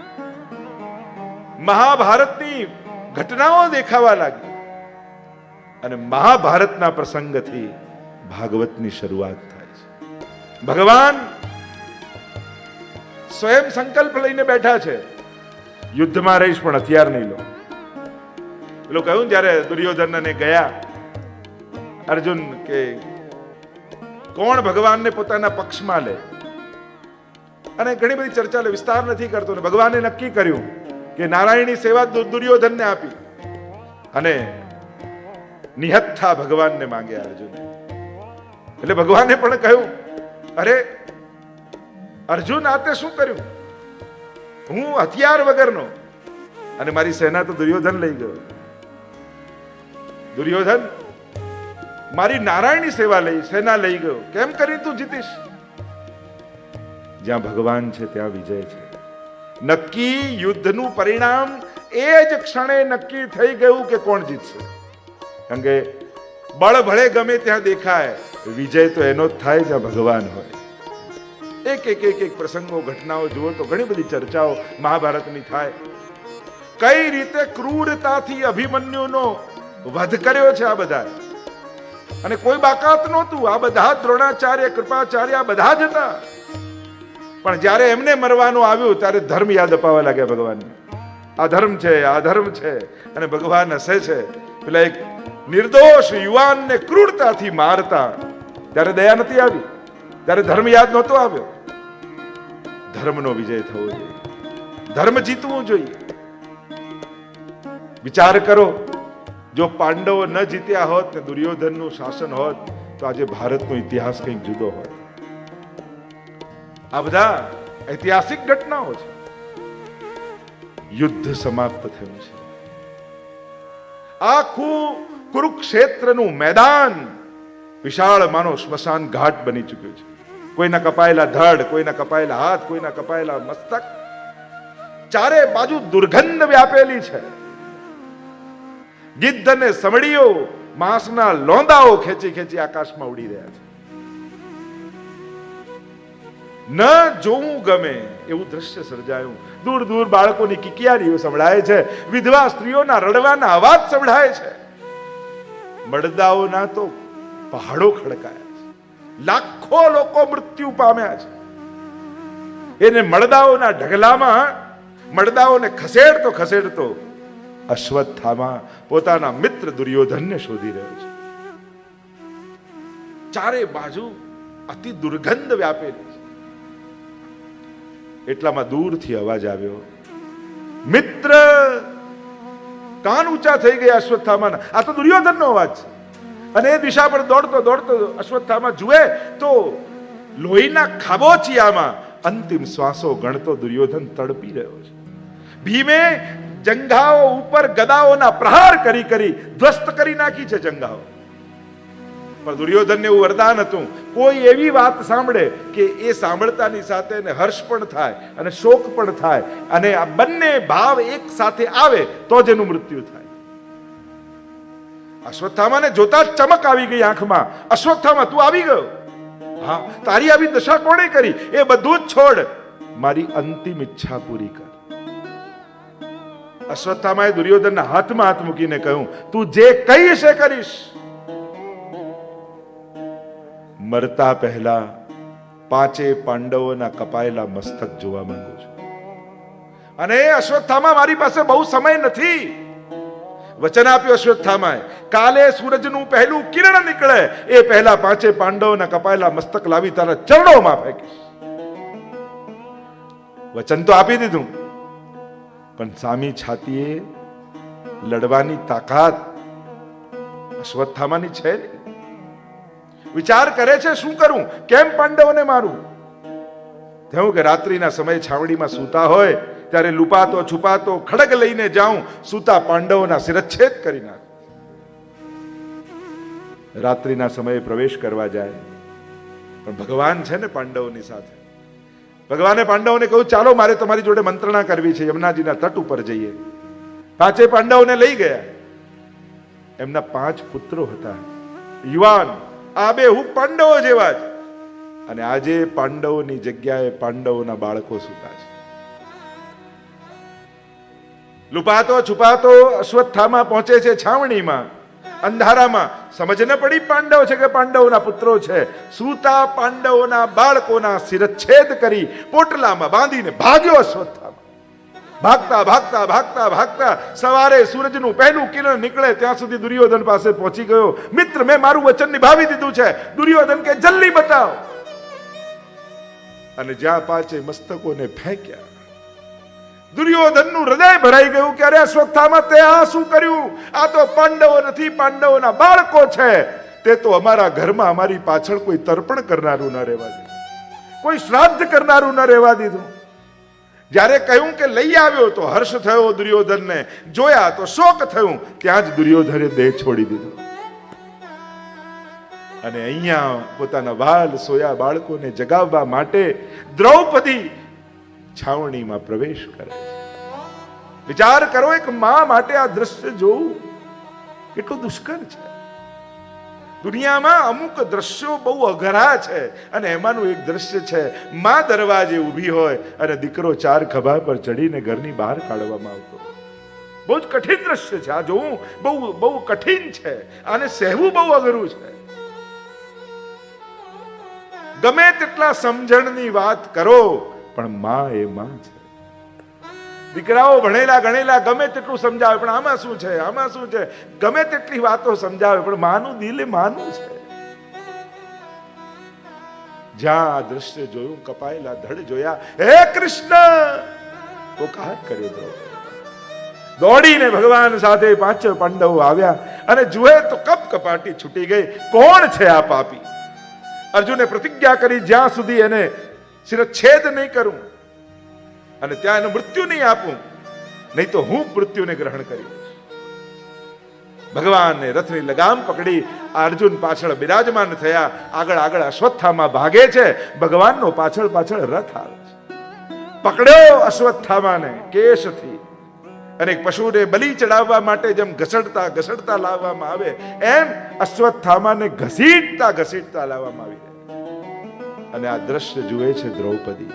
મહાભારતની ઘટનાઓ દેખાવા લાગી અને મહાભારતના પ્રસંગથી ભાગવતની શરૂઆત થાય છે. ભગવાન સ્વયં સંકલ્પ લઈને બેઠા છે, યુદ્ધમાં રહીશ પણ હથિયાર નહીં લો. પેલું કહ્યું જ્યારે દુર્યોધનને ગયા અર્જુન કે કોણ ભગવાનને પોતાના પક્ષમાં લે, અને ઘણી બધી ચર્ચા વિસ્તાર નથી કરતો. ભગવાને નક્કી કર્યું કે નારાયણની સેવા દુર્યોધનને આપી અને નિહત્થા ભગવાનને માંગ્યા અર્જુને. એટલે ભગવાને પણ કહ્યું, અરે અર્જુન આ તે શું કર્યું? હું હથિયાર વગરનો અને મારી સેના તો દુર્યોધન લઈ ગયો. દુર્યોધન મારી નારાયણની સેવા લઈ, સેના લઈ ગયો. કેમ કરી તું જીતીશ? જ્યાં ભગવાન છે ત્યાં વિજય છે. નક્કી યુદ્ધનું પરિણામ એ જ ક્ષણે નક્કી થઈ ગયું કે કોણ જીતશે. કારણ કે બળ ભળે ગમે ત્યાં દેખાય, વિજય તો એનો જ થાય જ્યાં ભગવાન હોય. એક એક એક એક પ્રસંગો, ઘટનાઓ જુઓ તો ઘણી બધી ચર્ચાઓ મહાભારતની થાય. કઈ રીતે ક્રૂરતાથી અભિમન્યુનો વધ કર્યો છે આ બધા. અને કોઈ બાકાત નહોતું. આ બધા દ્રોણાચાર્ય, કૃપાચાર્ય આ બધા જ હતા. પણ જ્યારે એમને મરવાનું આવ્યું ત્યારે ધર્મ યાદ અપાવવા લાગ્યા ભગવાનને. આ ધર્મ છે, આ ધર્મ છે. અને ભગવાન હસે છે. પેલા એક નિર્દોષ યુવાનને ક્રૂરતાથી મારતા ત્યારે દયા નથી આવી, ત્યારે ધર્મ યાદ નહોતો આવ્યો. ધર્મનો વિજય થવો જોઈએ, ધર્મ જીતવું જોઈએ. વિચાર કરો, જો પાંડવો ન જીત્યા હોત ને દુર્યોધનનું શાસન હોત તો આજે ભારતનો ઇતિહાસ કંઈક જુદો હોત. આ બધા ઐતિહાસિક ઘટનાઓ છે. યુદ્ધ સમાપ્ત થયું છે. આખું કુરુક્ષેત્રનું મેદાન વિશાળ માનો સ્મશાન ઘાટ બની ચૂક્યું છે. કોઈના કપાયેલા ધડ, કોઈના કપાયેલા હાથ, કોઈના કપાયેલા મસ્તક. ચારે બાજુ દુર્ગંધ વ્યાપેલી છે. ગિદ્ધ અને સમડીઓ માંસના લોંદાઓ ખેંચી ખેંચી આકાશમાં ઉડી રહ્યા છે. ન જોવું ગમે એવું દ્રશ્ય સર્જાયું. દૂર દૂર બાળકોની કિકિયારીઓ સંભળાય છે. વિધવા સ્ત્રીઓના રડવાના અવાજ સંભળાય છે. મડદાઓના તો પહાડો ખડકાયા છે. લાખો લોકો મૃત્યુ પામ્યા છે. એને મડદાઓના ઢગલામાં મડદાઓને ખસેડતો ખસેડતો અશ્વત્થામા પોતાના મિત્ર દુર્યોધનને શોધી રહ્યો છે. ચારે બાજુ અતિ દુર્ગંધ વ્યાપેલી છે. એટલામાં દૂરથી અવાજ આવ્યો, મિત્ર! કાન ઊંચા થઈ ગયા અશ્વત્થામાના. આ તો દુર્યોધનનો અવાજ છે. અને એ દિશા પર દોડતો દોડતો અશ્વત્થામા જુએ તો લોહીના ખાબોચિયામાં અંતિમ શ્વાસો ગણતો દુર્યોધન તડપી રહ્યો છે. ભીમે જંઘાઓ ઉપર ગદાઓના પ્રહાર કરી કરી ધ્વસ્ત કરી નાખી છે જંઘાઓ. પણ દુર્યોધનને એવું વરદાન હતું, કોઈ એવી વાત સાંભળે કે એ સાંભળતાની સાથે એને હર્ષ પણ થાય અને શોક પણ થાય અને આ બંને ભાવ એક સાથે આવે તો જ એનું મૃત્યુ થાય. અશ્વત્થામાને જોતા જ ચમક આવી ગઈ આંખમાં. અશ્વત્થામા, તું આવી ગયો? હા. તારી આવી દશા કોણે કરી? એ બધું જ છોડ, મારી અંતિમ ઈચ્છા પૂરી કર. અશ્વત્થામાએ દુર્યોધનના હાથમાં હાથ મૂકીને કહ્યું, તું જે કહીશ એ કરીશ. મરતા પહેલા પાંચે પાંડવોના કપાયેલા મસ્તક જોવા માંગુ છું. અને અશ્વત્થામા, મારી પાસે બહુ સમય નથી. વચન આપ્યું અશ્વત્થામાએ, કાલે સૂરજનું પહેલું કિરણ નીકળે એ પહેલા પાંચે પાંડવોના કપાયેલા મસ્તક લાવી તારા ચરણોમાં ફેંકીશ. વચન તો આપી દીધું, પણ સામી છાતીએ લડવાની તાકાત અશ્વત્થામાની છે નહીં. વિચાર કરે છે, શું કરું, કેમ પાંડવોને મારું? થયું કે રાત્રિના સમયે છાવડીમાં સૂતા હોય ત્યારે લુપાતો છુપાતો ખડગ લઈને જાઉં, સૂતા પાંડવોના શિરચ્છેદ કરી નાખ. રાત્રિના સમયે પ્રવેશ કરવા જાય, પણ ભગવાન છે ને પાંડવોની સાથે. ભગવાને પાંડવોને કહ્યું, ચાલો મારે તમારી જોડે મંત્રણા કરવી છે, યમુનાજીના તટ ઉપર જઈએ. પાંચે પાંડવોને લઈ ગયા. એમના 5 પુત્રો હતા, યુવાન, આ બે હું પાંડવો જેવા જ. અને આજે પાંડવોની જગ્યાએ પાંડવોના બાળકો સૂતા છે. લુપાતો છુપાતો અશ્વત્થામા પહોંચે છે છાવણીમાં. અંધારામાં સમજ ન પડી પાંડવ છે કે પાંડવોના પુત્રો છે. સૂતા પાંડવોના બાળકોના શિરચ્છેદ કરી પોટલામાં બાંધીને ભાગ્યો અશ્વત્થામા. ભાગતા ભાગતા ભાગતા ભાગતા સવારે સૂરજનું પહેલું કિરણ નીકળે ત્યાં સુધી દુર્યોધન પાસે પહોંચી ગયો. મિત્ર, મેં મારું વચન નિભાવી દીધું છે. દુર્યોધન કે જલ્દી બતાવો. અને જ્યાં પાંચે મસ્તકોને ફેંક્યા, દુર્યોધનનું હૃદય ભરાઈ ગયું કે અરે અશ્વત્થામા, તે આ શું કર્યું? આ તો પાંડવો નથી, પાંડવોના બાળકો છે. તે તો અમારા ઘરમાં અમારી પાછળ કોઈ તર્પણ કરનારું ન રહેવા દીધું, કોઈ શ્રાદ્ધ કરનારું ન રહેવા દીધું. જ્યારે કહ્યું કે લઈ આવ્યો તો હર્ષ થયો દુર્યોધનને, જોયા તો શોક થયું. ત્યાં જ દુર્યોધને દેહ છોડી દીધો. અને અહીંયા પોતાના વાલ સોયા બાળકોને જગાવવા માટે દ્રૌપદી છાવણીમાં પ્રવેશ કરે છે. વિચાર કરો, એક માં માટે આ દ્રશ્ય જોવું કેટલું દુષ્કર છે. દુનિયામાં અમુક દ્રશ્યો બહુ અઘરા છે અને એમાંનું એક દ્રશ્ય છે, માં દરવાજે ઊભી હોય અને દીકરો 4 ખભા પર ચડીને ઘરની બહાર કાઢવામાં આવતો. બહુ જ કઠિન દ્રશ્ય છે. આ જોવું બહુ બહુ કઠિન છે. આને સહેવું બહુ અઘરું છે. ગમે તેટલા સમજણની વાત કરો, પણ માં એ માં છે. દીકરાઓ ભણેલા ગણેલા ગમે તેટલું સમજાવે, પણ આમાં શું છે, આમાં શું છે, ગમે તેટલી વાતો સમજાવે, પણ માનું દિલ એ માનું છે. જ્યાં આ દ્રશ્ય જોયું, કપાયેલા ધડ જોયા, હે કૃષ્ણ તો હાથ કર્યો હતો. દોડીને ભગવાન સાથે પાંચ પાંડવો આવ્યા અને જુએ તો કપ કપાટી છૂટી ગઈ. કોણ છે આ પાપી? અર્જુને પ્રતિજ્ઞા કરી, જ્યાં સુધી એને શિરચ્છેદ નહીં કરું અને ત્યાં એનું મૃત્યુ નહીં આપું, નહીં તો હું મૃત્યુને ગ્રહણ કરીશ. ભગવાનને રથની લગામ પકડી અર્જુન પાછળ બિરાજમાન થયા. આગળ આગળ અશ્વત્થામા ભાગે છે, ભગવાનનો પાછળ પાછળ રથ આવે છે. પકડ્યો અશ્વત્થામાને કેશથી, અને એક પશુને બલિ ચડાવવા માટે જેમ ઘસડતા ઘસડતા લાવવામાં આવે, એમ અશ્વત્થામાને ઘસીટતા ઘસીટતા લાવવામાં આવી. અને આ દ્રશ્ય જુએ છે દ્રૌપદી.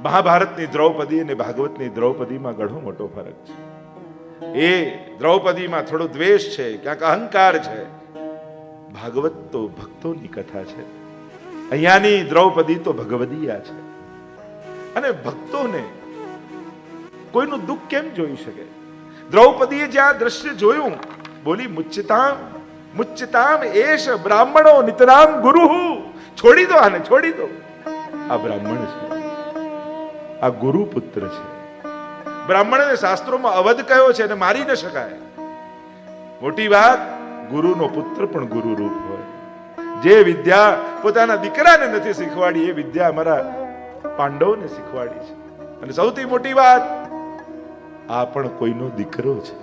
મહાભારતની દ્રૌપદી અને ભાગવતની દ્રૌપદીમાં ઘણો મોટો ફરક છે. એ દ્રૌપદીમાં થોડો દ્વેષ છે, ક્યાંક અહંકાર છે. ભાગવત તો ભક્તોની કથા છે. અહીંયાની દ્રૌપદી તો ભગવદીયા છે. અને ભક્તોને કોઈનું દુઃખ કેમ જોઈ શકે? દ્રૌપદીએ જ્યાં દ્રશ્ય જોયું, બોલી મુચ્ચતામ મુચ્ચતામ એશ બ્રાહ્મણો નિતરામ ગુરુ. છોડી દો આને, છોડી દો. આ બ્રાહ્મણ છે, આ ગુરુ પુત્ર છે. બ્રાહ્મણને શાસ્ત્રોમાં અવધ કયો છે અને મારી ન શકાય. મોટી વાત, ગુરુનો પુત્ર પણ ગુરુ રૂપ હોય. જે વિદ્યા પોતાના દીકરાને નથી શીખવાડી, એ વિદ્યા અમારા પાંડવોને શીખવાડી છે. અને સૌથી મોટી વાત, આ પણ કોઈનો દીકરો છે.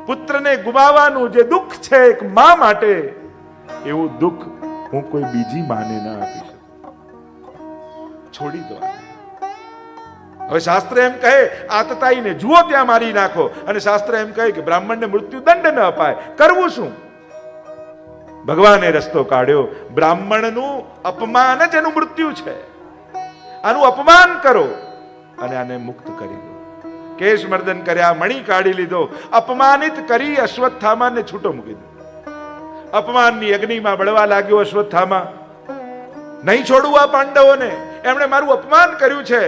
પુત્રને ગુમાવવાનું જે દુઃખ છે એક માં માટે, એવું દુઃખ હું કોઈ બીજી માને ના આપી શકું. છોડી દો. હવે શાસ્ત્ર એમ કહે, આતતાઈને જુઓ ત્યાં મારી નાખો. અને શાસ્ત્ર એમ કહે કે બ્રાહ્મણને મૃત્યુ દંડ ન અપાય. કરવું શું? ભગવાને રસ્તો કાઢ્યો. બ્રાહ્મણનું અપમાન જ એનું મૃત્યુ છે. આનું અપમાન કરો અને આને મુક્ત કરી દો. કેશ મર્દન કર્યા, મણી કાઢી લીધો, અપમાનિત કરી અશ્વત્થામાને છૂટો મૂકી દો. અપમાનની અગ્નિમાં બળવા લાગ્યો અશ્વત્થામા. નહીં છોડવું આ પાંડવોને, એમણે મારું અપમાન કર્યું છે.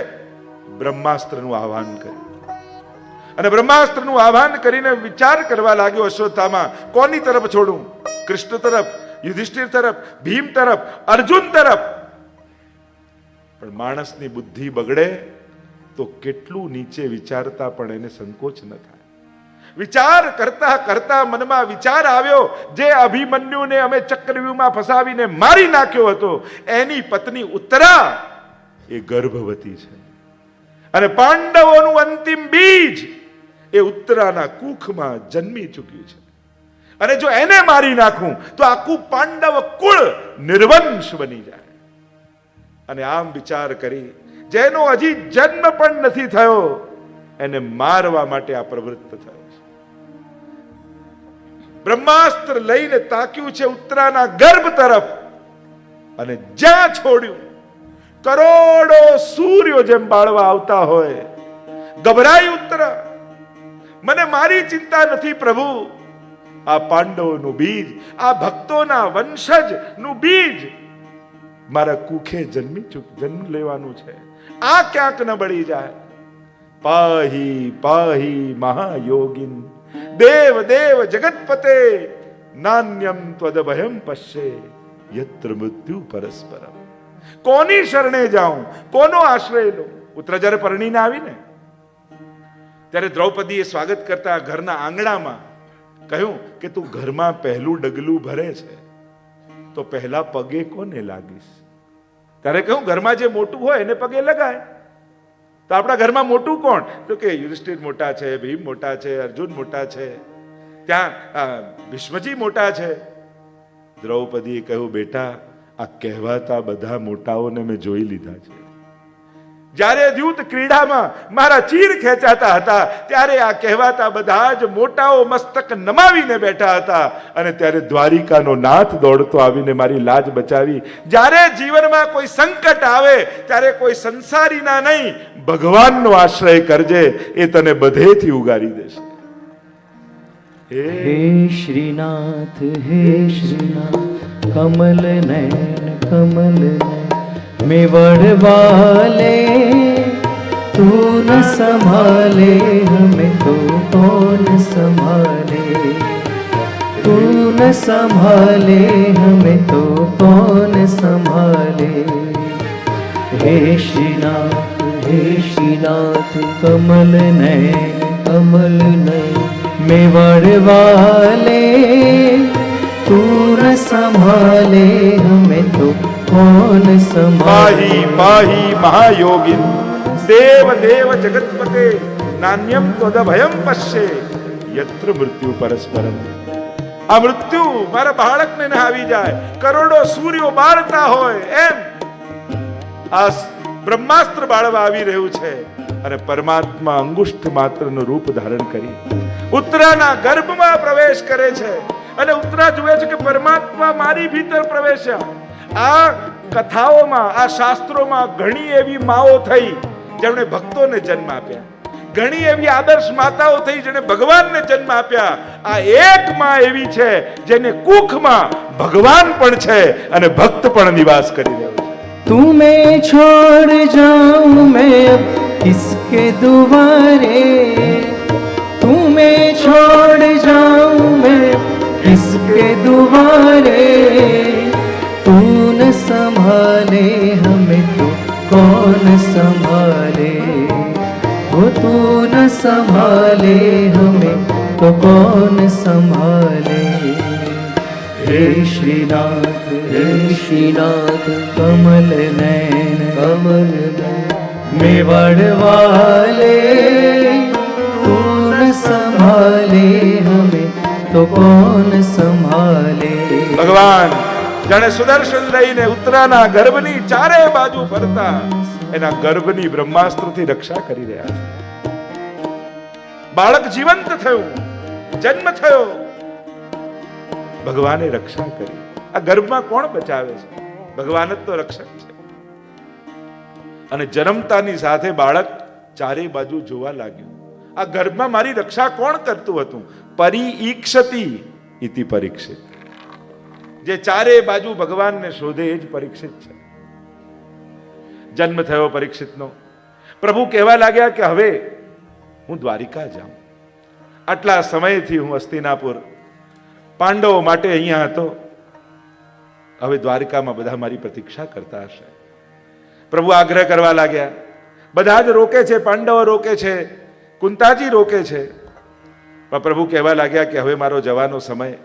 બ્રહ્માસ્ત્રનું આહવાન કર્યું અને બ્રહ્માસ્ત્રનું આહવાન કરીને વિચાર કરવા લાગ્યો અશ્વત્થામા, કોની તરફ છોડું? કૃષ્ણ તરફ, યુધિષ્ઠિર તરફ, ભીમ તરફ, અર્જુન તરફ. પણ માણસની બુદ્ધિ બગડે તો કેટલું નીચે વિચારતા પણ એને સંકોચ ન થાય. વિચાર કરતા કરતા મનમાં વિચાર આવ્યો, જે અભિમન્યુને અમે ચક્રવ્યૂહમાં ફસાવીને મારી નાખ્યો હતો, એની પત્ની ઉત્તરા એ ગર્ભવતી છે. અને પાંડવોનું અંતિમ બીજ એ ઉત્તરાના કુખમાં જન્મી ચૂક્યું છે. અને જો એને મારી નાખું તો આખું પાંડવ કુળ નિર્વંશ બની જાય. અને આમ વિચાર કરી, જેનો હજી જન્મ પણ નથી થયો, એને મારવા માટે આ પ્રવૃત્ત થયો છે. બ્રહ્માસ્ત્ર લઈને તાક્યું છે ઉત્તરાના ગર્ભ તરફ, અને જ્યાં છોડ્યું, કરોડો સૂર્યો જેમ બાળવા આવતા હોય. ગભરાઈ ઉત્તરા, મને મારી ચિંતા નથી પ્રભુ. આ પાંડવોનું બીજ, આ ભક્તોના વંશજ નું બીજ મારા કુખે જન્મ લેવાનું છે. આ ક્યાંક ન બળી જાય. પાહી પાહી મહાયોગિન દેવ દેવ જગતપતે નાન્યમ ત્વદભયમ પશ્યે યત્ર મૃત્યુ પરસ્પરમ. કોની શરણે જાઉં, કોનો આશ્રય લઉં? ઉત્તરા જ્યારે પરણીને આવીને ત્યારે દ્રૌપદીએ સ્વાગત કરતા ઘરના આંગણામાં કહ્યું કે તું ઘરમાં પહેલું ડગલું ભરે છે તો પહેલા પગે કોને લાગીશ? ત્યારે કહ્યું ઘરમાં જે મોટું હોય એને પગે લગાય. તો આપણા ઘરમાં મોટું કોણ? તો કે યુધિષ્ઠિર મોટા છે, ભીમ મોટા છે, અર્જુન મોટા છે, ત્યાં ભીષ્મજી મોટા છે. દ્રૌપદીએ કહ્યું, બેટા આ કહેવાતા બધા મોટાઓને મેં જોઈ લીધા છે. જ્યારે દ્યુત ક્રીડામાં મારા ચીર ખેંચાતા હતા ત્યારે આ કહેવાતા બધા જ મોટાઓ મસ્તક નમાવીને બેઠા હતા. અને ત્યારે દ્વારિકાનો નાથ દોડતો આવીને મારી લાજ બચાવી. જ્યારે જીવનમાં કોઈ સંકટ આવે ત્યારે કોઈ સંસારીના નહીં, ભગવાનનો આશ્રય કરજે, એ તને બધેથી ઉગારી દેશે. हे श्रीनाथ कमल नैन मेवड़ वाले तू न संभाले हमें तो कौन संभाले, तू न संभाले हमें तो कौन संभाले। हे श्रीनाथ कमल नैन मेवड़ वाले तू न संभाले हमें तो कौन संभाले। पाहि पाहि महायोगिन देव देव जगतपते नान्यम त्वदभयम पश्ये यत्र मृत्यु परस्परम। આ મૃત્યુ મારા બાળકને ન આવી જાય, કરોડો સૂર્યો બાળતા હોય એમ આ બ્રહ્માસ્ત્ર બાળવા આવી રહ્યું છે અને પરમાત્મા અંગુષ્ઠ માત્રનું રૂપ ધારણ કરી ઉત્તરાના ગર્ભમાં પ્રવેશ કરે છે અને ઉત્તરા જુએ છે કે પરમાત્મા મારી ભીતર પ્રવેશ્યા। આ કથાઓમાં, આ શાસ્ત્રોમાં ઘણી એવી માઓ થઈ જેમણે ભક્તોને જન્મ આપ્યા, ઘણી એવી આદર્શ માતાઓ થઈ જેને ભગવાનને જન્મ આપ્યા। આ એક માં એવી છે જેને કુખમાં ભગવાન પણ છે અને ભક્ત પણ નિવાસ કરી રહ્યો છે। तुम्हें छोड़ जाऊं मैं अब किसके दुआरे, तुम्हें छोड़ जाऊं मैं किसके दुआरे, तू न संभाले हमें तो कौन संभाले, वो तू न संभाले हमें तो कौन संभाले। हे श्रीनाथ कमल नैन मेवड़ वाले तू न संभाले हमें तो कौन संभाले। ભગવાન જાણે સુદર્શન લઈને ઉત્તરાના ગર્ભની ચારે બાજુ ફરતા એના ગર્ભની બ્રહ્માસ્ત્રથી રક્ષા કરી રહ્યા છે। બાળક જીવંત થયું, જન્મ થયો, ભગવાને રક્ષા કરી। આ ગર્ભમાં કોણ બચાવે છે? ભગવાન જ તો રક્ષક છે। અને જન્મતાની સાથે બાળક ચારે બાજુ જોવા લાગ્યું, આ ગર્ભમાં મારી રક્ષા કોણ કરતું હતું? પરિઈક્ષતિ ઇતિ પરીક્ષિત, જે ચારે બાજુ ભગવાનને શોધે એ જ પરીક્ષિત છે। જન્મ થયો પરીક્ષિતનો, પ્રભુ કહેવા લાગ્યા કે હવે હું દ્વારિકા જાઉં। આટલા સમયથી હું હસ્તિનાપુર પાંડવો માટે અહીંયા હતો, હવે દ્વારિકામાં બધા મારી પ્રતીક્ષા કરતા હશે। પ્રભુ આગ્રહ કરવા લાગ્યા, બધા જ રોકે છે, પાંડવો રોકે છે, કુંતાજી રોકે છે, પણ પ્રભુ કહેવા લાગ્યા કે હવે મારો જવાનો સમય,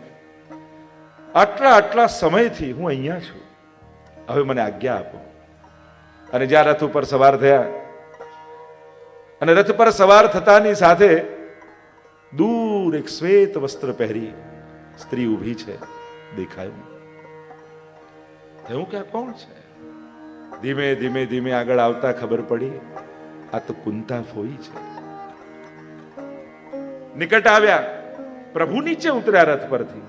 આટલા સમયથી હું અહીંયા છું, હવે મને આજ્ઞા આપો। અને જ્યાં રથ ઉપર સવાર થયા અને રથ પર સવાર થતાની સાથે દૂર એક શ્વેત વસ્ત્ર પહેરી સ્ત્રી ઊભી છે, દેખાયું। થયું કે આ કોણ છે? ધીમે ધીમે ધીમે આગળ આવતા ખબર પડી આ તો કુંતા ફોઈ છે। નિકટ આવ્યા, પ્રભુ નીચે ઉતર્યા રથ પરથી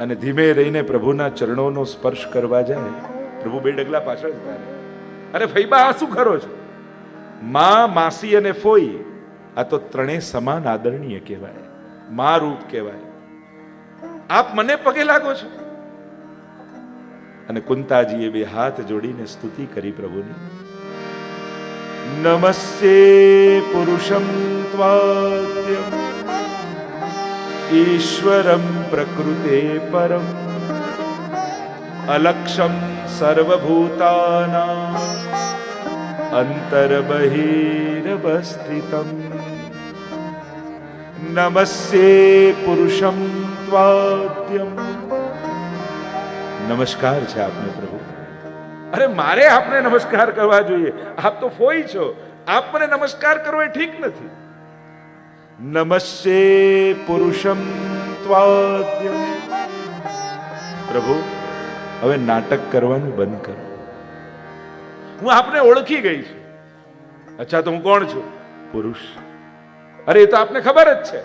અને ધીમે રહીને પ્રભુના ચરણોનો સ્પર્શ કરવા જાય। પ્રભુ બે ડગલા પાછળ જતા રહે। અરે ફઈબા, આ શું કરો છો? માં, માસી અને ફોઈ આ તો ત્રણેય સમાન આદરણીય કહેવાય, માં રૂપ કહેવાય। આપ મને પગે લાગો છો? અને કુંતાજીએ બે હાથ જોડીને સ્તુતિ કરી પ્રભુની। નમસ્તે પુરુષમ ત્વાદ્યમ ઈશ્વરમ પ્રકૃતે પરમ અલક્ષમ સર્વભૂતાનાં અંતર્બહિરવસ્થિતમ। નમસ્તે પુરુષમ ત્વાદ્યમ। નમસ્કાર છે આપને પ્રભુ। અરે મારે આપને નમસ્કાર કરવા જોઈએ, આપ તો ફોઈ છો, આપ મને નમસ્કાર કરવો એ ઠીક નથી। નમસ્તે પુરુષમ ત્વાદ્યમ। પ્રભુ હવે નાટક કરવાનું બંધ કરો, હું આપને ઓળખી ગઈ છું। અચ્છા, તો હું કોણ છું? પુરુષ। અરે એ તો આપને ખબર જ છે,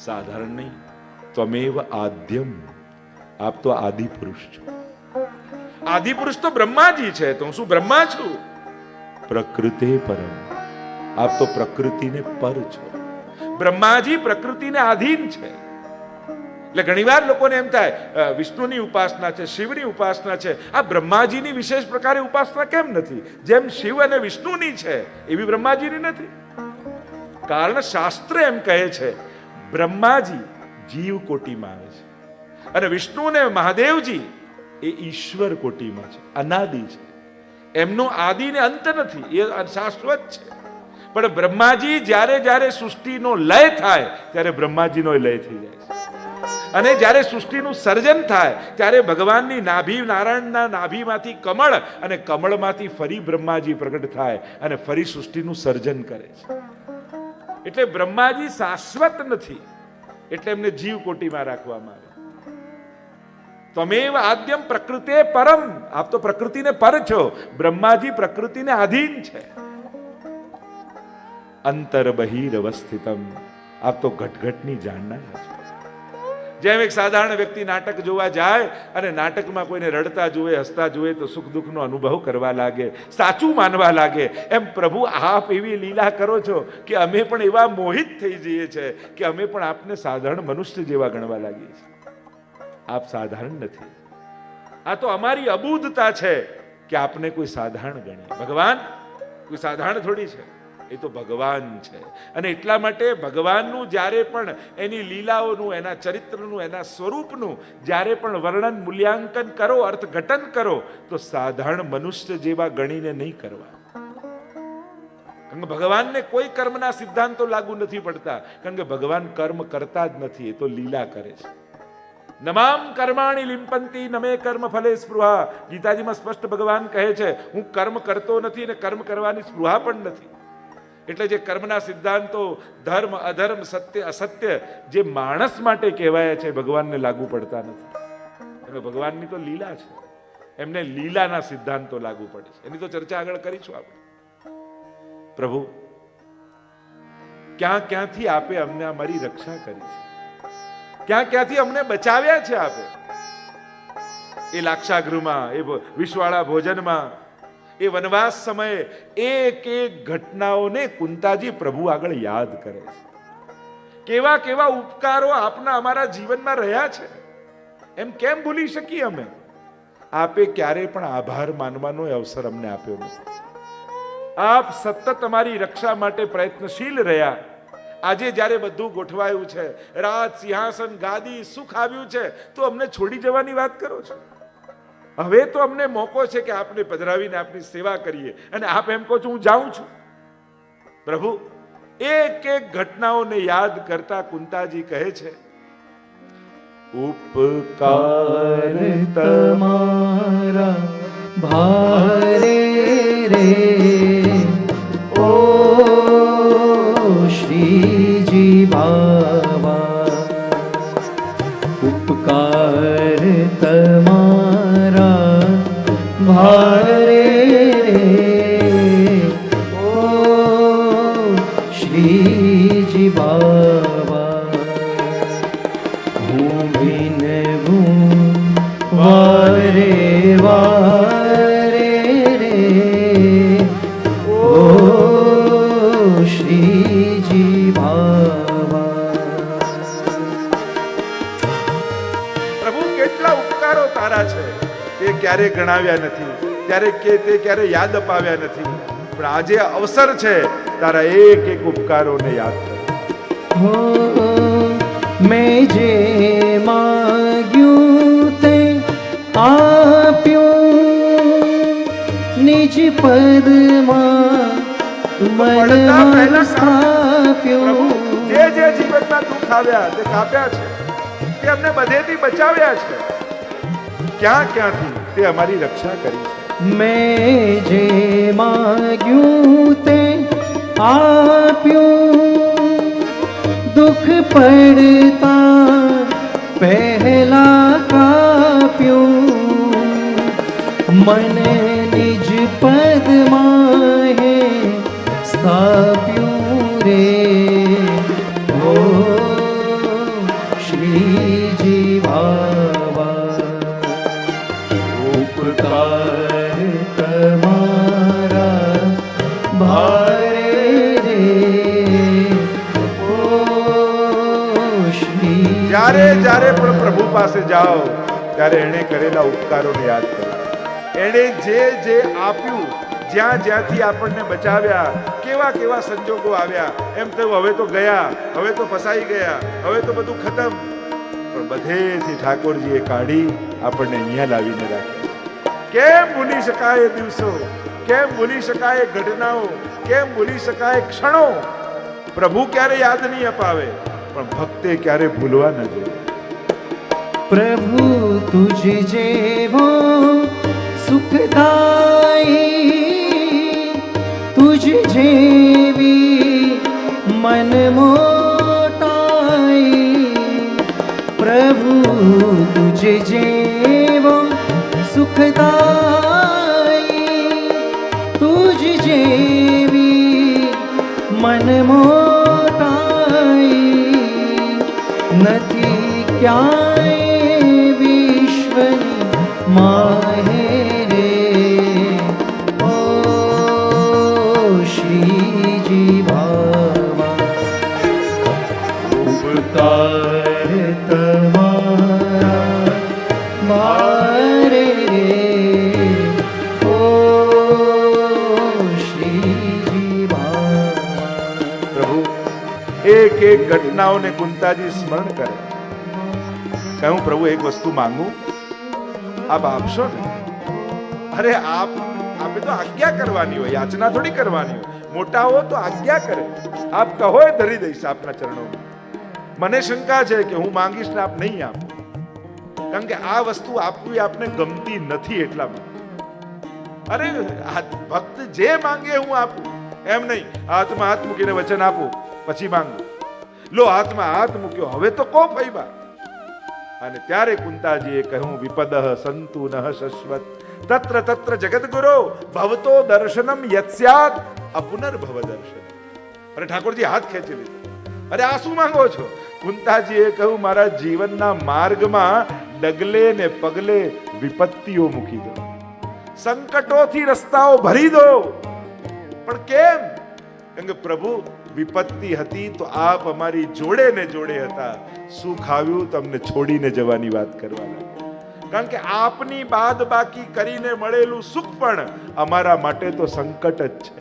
સાધારણ નહીં, ત્વમેવ આદ્યમ, આપ તો આદિ પુરુષ છો। આદિ પુરુષ તો બ્રહ્માજી છે, તો હું શું બ્રહ્મા છું? પ્રકૃતે પરમ, આપ તો પ્રકૃતિને પર છો। બ્રહ્માજી પ્રકૃતિને આધીન છે. એટલે ઘણીવાર લોકોને એમ થાય વિષ્ણુની ઉપાસના છે, શિવની ઉપાસના છે, આ બ્રહ્માજીની વિશેષ પ્રકારે ઉપાસના કેમ નથી? જેમ શિવ અને વિષ્ણુની છે એવી બ્રહ્માજીની નથી. કારણ શાસ્ત્ર એમ કહે છે બ્રહ્માજી જીવ કોટીમાં આવે છે અને વિષ્ણુ અને મહાદેવજી એ ઈશ્વર કોટીમાં છે, અનાદિ છે. એમનો આદિ ને અંત નથી, એ શાશ્વત છે. પણ બ્રહ્માજી જ્યારે જ્યારે સૃષ્ટિનો લય થાય ત્યારે બ્રહ્માજીનો લય થઈ જાય છે. અને જ્યારે સૃષ્ટિનું સર્જન થાય ત્યારે ભગવાનની નાભી, નારાયણના નાભીમાંથી કમળ અને કમળમાંથી ફરી બ્રહ્માજી પ્રગટ થાય અને ફરી સૃષ્ટિનું સર્જન કરે છે. એટલે બ્રહ્માજી શાશ્વત નથી, એટલે એમને જીવ કોટીમાં રાખવામાં આવે. તમેવ આદ્યમ પ્રકૃતે પરમ, આપ તો પ્રકૃતિને પર છો, બ્રહ્માજી પ્રકૃતિને આધીન છે. અંતર બહિર અવસ્થિતમ, આપ તો ઘટઘટની જાણનારા છો. જેમ એક સાધારણ વ્યક્તિ નાટક જોવા જાય અને નાટકમાં કોઈને રડતા જુએ, હસતા જુએ તો સુખ દુઃખનો અનુભવ કરવા લાગે, સાચું માનવા લાગે, એમ પ્રભુ આપ એવી લીલા કરો છો કે અમે પણ એવા મોહિત થઈ જઈએ છીએ કે અમે પણ આપને સાધારણ મનુષ્ય જેવા ગણવા લાગીએ છીએ. આપ સાધારણ નથી. આ તો અમારી અબૂધતા છે કે આપને કોઈ સાધારણ ગણીએ. ભગવાન કોઈ સાધારણ થોડી છે, એ તો ભગવાન છે. અને એટલા માટે ભગવાનનું જ્યારે પણ એની લીલાઓનું, એના ચરિત્રનું, એના સ્વરૂપનું જ્યારે પણ વર્ણન, મૂલ્યાંકન કરો, અર્થઘટન કરો તો સાધારણ મનુષ્ય જેવા ગણીને નહીં કરવા. કારણ કે ભગવાનને કોઈ કર્મના સિદ્ધાંતો લાગુ નથી પડતા, કારણ કે ભગવાન કર્મ કરતા જ નથી, એ તો લીલા કરે છે. નમામ કર્માણી લિંપંતી નમે કર્મ ફલે સ્પૃહા. ગીતાજીમાં સ્પષ્ટ ભગવાન કહે છે હું કર્મ કરતો નથી અને કર્મ કરવાની સ્પૃહા પણ નથી. એટલે જે કર્મના સિદ્ધાંતો, ધર્મ અધર્મ, સત્ય અસત્ય જે માણસ માટે કહેવાયા છે ભગવાનને લાગુ પડતા નથી. એટલે ભગવાનની તો લીલા છે, એમને લીલાના સિદ્ધાંતો લાગુ પડે છે. એની તો ચર્ચા આગળ કરીશું આપણે. પ્રભુ ક્યાં ક્યાંથી આપે અમને અમારી રક્ષા કરી છે, ક્યાં ક્યાંથી અમને બચાવ્યા છે આપે. એ લાક્ષાગૃહમાં, એ વિષવાળા ભોજનમાં, એ વનવાસ સમયે એક એક ઘટનાઓને કુંતાજી પ્રભુ આગળ યાદ કરે છે. કેવા કેવા ઉપકારો આપના અમારા જીવનમાં રહ્યા છે, એમ કેમ ભૂલી શકીએ અમે? આપે ક્યારે પણ આભાર માનવાનો અવસર અમને આપ્યો નથી. આપ સતત અમારી રક્ષા માટે પ્રયત્નશીલ રહ્યા. આજે જ્યારે બધું ગોઠવાયું છે, રાજ, સિંહાસન, ગાદી, સુખ આવ્યું છે, તો અમને છોડી જવાની વાત કરો છો. હવે તો અમને મોકો છે કે આપને પધરાવીને આપની સેવા કરીએ, અને આપ એમ કહો છો હું જાઉં છું. પ્રભુ એક એક ઘટનાઓને યાદ કરતા કુંતાજી કહે છે ઉપકાર તમારા ભારે રે ઓ શ્રીજી બાવા. ઉપકાર તમારા ભારે ઓ શ્રીજી બાવા. હું વિનવું વારે વારે રે ઓ શ્રીજી બાવા. પ્રભુ કેટલા ઉપકારો તારા છે તે ક્યારે ગણાવ્યા નથી, તે ક્યારે યાદ અપાવ્યા નથી. પણ આજે અવસર છે તારા એક એક ઉપકારોને યાદ કરો. હો મેં જે માગ્યું તે આપ્યું, નિજ પદમાં મન સ્થાપ્યું. જે જે જીવનમાં દુઃખ આવ્યા તે કાપ્યા છે, તે અમને બધેથી બચાવ્યા છે. ક્યાં ક્યાંથી તે અમારી રક્ષા કરી છે. મેં જે માગ્યું તે આપ્યું, દુઃખ પડતા પહેલા કાપ્યું. મને નિજ પદમાં હે સ્થાપ્યું રે ઓ શ્રીજી બાવા. ઉપકાર તમારા ભારે રે ઓ જ્યારે જ્યારે પણ પ્રભુ પાસે જાઓ ત્યારે એણે કરેલા ઉપકારોને યાદ કરો. એણે જે જે આપ્યું, જ્યાં જ્યાંથી આપણને બચાવ્યા, કેવા કેવા સંજોગો આવ્યા, એમ થયું હવે તો ગયા, હવે તો ફસાઈ ગયા, હવે તો બધું ખતમ. પણ બધેથી ઠાકોરજીએ કાઢી આપણને અહીંયા લાવીને રાખ્યા. કેમ ભૂલી શકાય એ દિવસો, કેમ ભૂલી શકાય એ ઘટનાઓ, કેમ ભૂલી શકાય ક્ષણો. પ્રભુ ક્યારે યાદ નહીં અપાવે, પણ ભક્તે ક્યારે ભૂલવા ન જોઈએ. પ્રભુ તુજ જેવો સુખદાયી, તુજ જેવી મન મોટાઈ. પ્રભુ તુજ જેવો સુખદાયી, તુજ જેવી મન મોટાઈ. નથી ક્યાંય વિશ્વની માહે રે, ઓ શ્રીજી ભાવા. ઉપકાર તમારા મારે રે, ઓ શ્રીજી ભાવા. પ્રભુ એક એક ઘટનાઓને કુંતાજી સ્મરણ કરે. કહું પ્રભુ એક વસ્તુ માંગુ, આપ આપશો ને? અરે આપે તો આજ્ઞા કરવાની હોય, યાચના થોડી કરવાની હોય. મોટા હો તો આજ્ઞા કરે. આપ કહો એ ધરી દઈશ આપના ચરણોમાં. મને શંકા છે કે હું માંગીશ ને આપ નહીં આપો, કારણ કે આ વસ્તુ આપવી આપને ગમતી નથી એટલા માટે. અરે ભક્ત જે માંગે હું આપું, એમ નહીં હાથમાં હાથ મૂકીને વચન આપું પછી માંગુ. લો હાથમાં હાથ મૂક્યો, હવે તો કો ફૈબા. અને ત્યારે કુંતાજીએ કહ્યું વિપદઃ સંતુ નઃ શશ્વત તત્ર તત્ર જગદગુરો ભવતો દર્શનમ યત્સ્યાત અપુનર્ભવ દર્શન. અરે ઠાકોરજી હાથ ખેંચી લીધો. અરે આ શું માંગો છો? કુંતાજીએ કહ્યું મારા જીવનના માર્ગમાં ડગલે ને પગલે વિપત્તિઓ મૂકી દો, સંકટોથી રસ્તાઓ ભરી દો. પણ કેમ? કેમ કે પ્રભુ વિપત્તિ હતી તો આપ અમારી જોડે ને જોડે હતા. સુખ આવ્યું તમને છોડીને જવાની વાત કરવા લાગ્યા. કારણ કે આપની બાદ બાકી કરીને મળેલું સુખ પણ અમારા માટે તો સંકટ જ છે.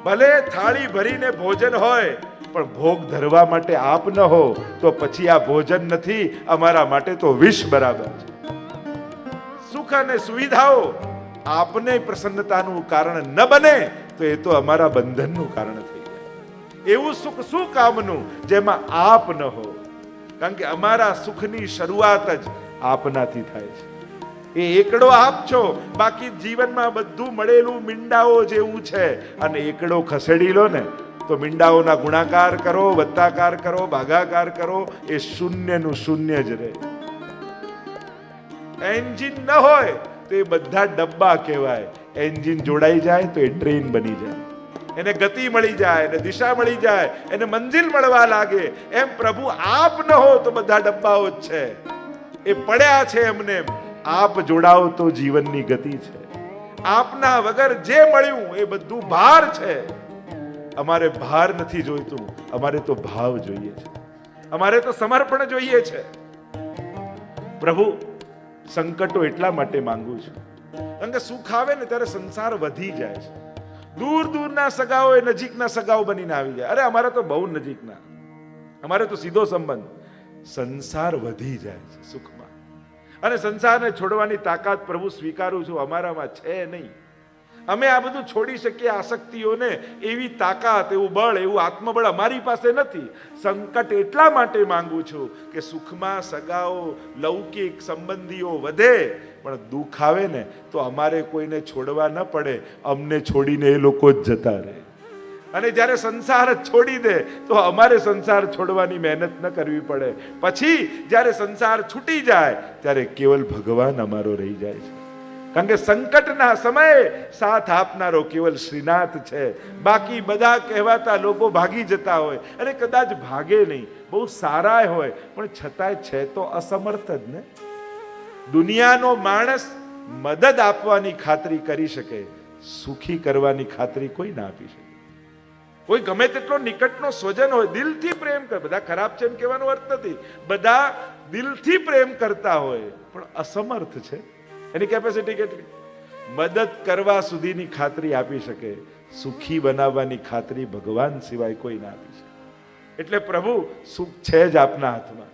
ભલે થાળી ભરીને ભોજન હોય, પણ ભોગ ધરવા માટે આપ ન હો તો પછી આ ભોજન નથી, અમારા માટે તો વિષ બરાબર છે. સુખ અને સુવિધાઓ આપને પ્રસન્નતાનું કારણ ન બને તો એ તો અમારા બંધનનું કારણ થઈ જાય. એવું સુખ શું કામનું જેમાં આપ ન હો? કારણ કે અમારા સુખની શરૂઆત જ આપનાથી થાય છે. એ એકડો આપ છો, બાકી જીવનમાં બધું મળેલું મીંડાઓ જેવું છે. અને એકડો ખસેડી લો ને તો મીંડાઓના ગુણાકાર કરો, વત્તાકાર કરો, ભાગાકાર કરો, એ શૂન્યનું શૂન્ય જ રહે. એન્જિન ન હોય તો એ બધા ડબ્બા કહેવાય. એન્જિન જોડાઈ જાય તો એ ટ્રેન બની જાય, એને ગતિ મળી જાય, એને દિશા મળી જાય, એને મંજિલ મળવા લાગે. એમ પ્રભુ આપ ન હો તો બધા ડબ્બાઓ જ છે, એ પડ્યા છે એમને. આપ જોડાઓ તો જીવનની ગતિ છે. આપના વગર જે મળ્યું એ બધું ભાર છે. અમારે ભાર નથી જોઈતું, અમારે તો ભાવ જોઈએ છે, અમારે તો સમર્પણ જોઈએ છે. પ્રભુ સંકટો એટલા માટે માંગુ છું કારણ કે સુખ આવે ને ત્યારે સંસાર વધી જાય છે. દૂર દૂરના સગાઓ એ નજીકના સગાઓ બનીને આવી જાય. અરે અમારે તો બહુ નજીકના, અમારે તો સીધો સંબંધ. સંસાર વધી જાય છે સુખમાં, અને સંસારને છોડવાની તાકાત પ્રભુ સ્વીકારું છું અમારામાં છે નહીં. અમે આ બધું છોડી શકીએ આસક્તિઓને, એવી તાકાત, એવું બળ, એવું આત્મબળ અમારી પાસે નથી. સંકટ એટલા માટે માંગુ છું કે સુખમાં સગાઓ, લૌકિક સંબંધીઓ વધે, પણ દુઃખ આવે ને તો અમારે કોઈને છોડવા ન પડે, અમને છોડીને એ લોકો જ જતા રહે. અને જ્યારે સંસાર છોડી દે તો અમારે સંસાર છોડવાની મહેનત ન કરવી પડે. પછી જ્યારે સંસાર છૂટી જાય ત્યારે કેવલ ભગવાન અમારો રહી જાય છે. કારણ કે સંકટના સમયે સાથ આપનારો કેવલ શ્રીનાથ છે. બાકી બધા કહેવાતા લોકો ભાગી જતા હોય, અને કદાચ ભાગે નહીં, બહુ સારા હોય, પણ છતાંય છે તો અસમર્થ જ ને. દુનિયાનો માણસ મદદ આપવાની ખાતરી કરી શકે, સુખી કરવાની ખાતરી કોઈ ના આપી શકે. કોઈ ગમે તેટલો નિકટનો સ્વજન હોય, દિલથી પ્રેમ કરે, બધા ખરાબ છે એમ કહેવાનો અર્થ નથી, બધા દિલથી પ્રેમ કરતા હોય પણ અસમર્થ છે, એની કેપેસિટી કેટલી? મદદ કરવા સુધીની ખાતરી આપી શકે, સુખી બનાવવાની ખાતરી ભગવાન સિવાય કોઈ ના આપી શકે. એટલે પ્રભુ સુખ છે જ આપના હાથમાં,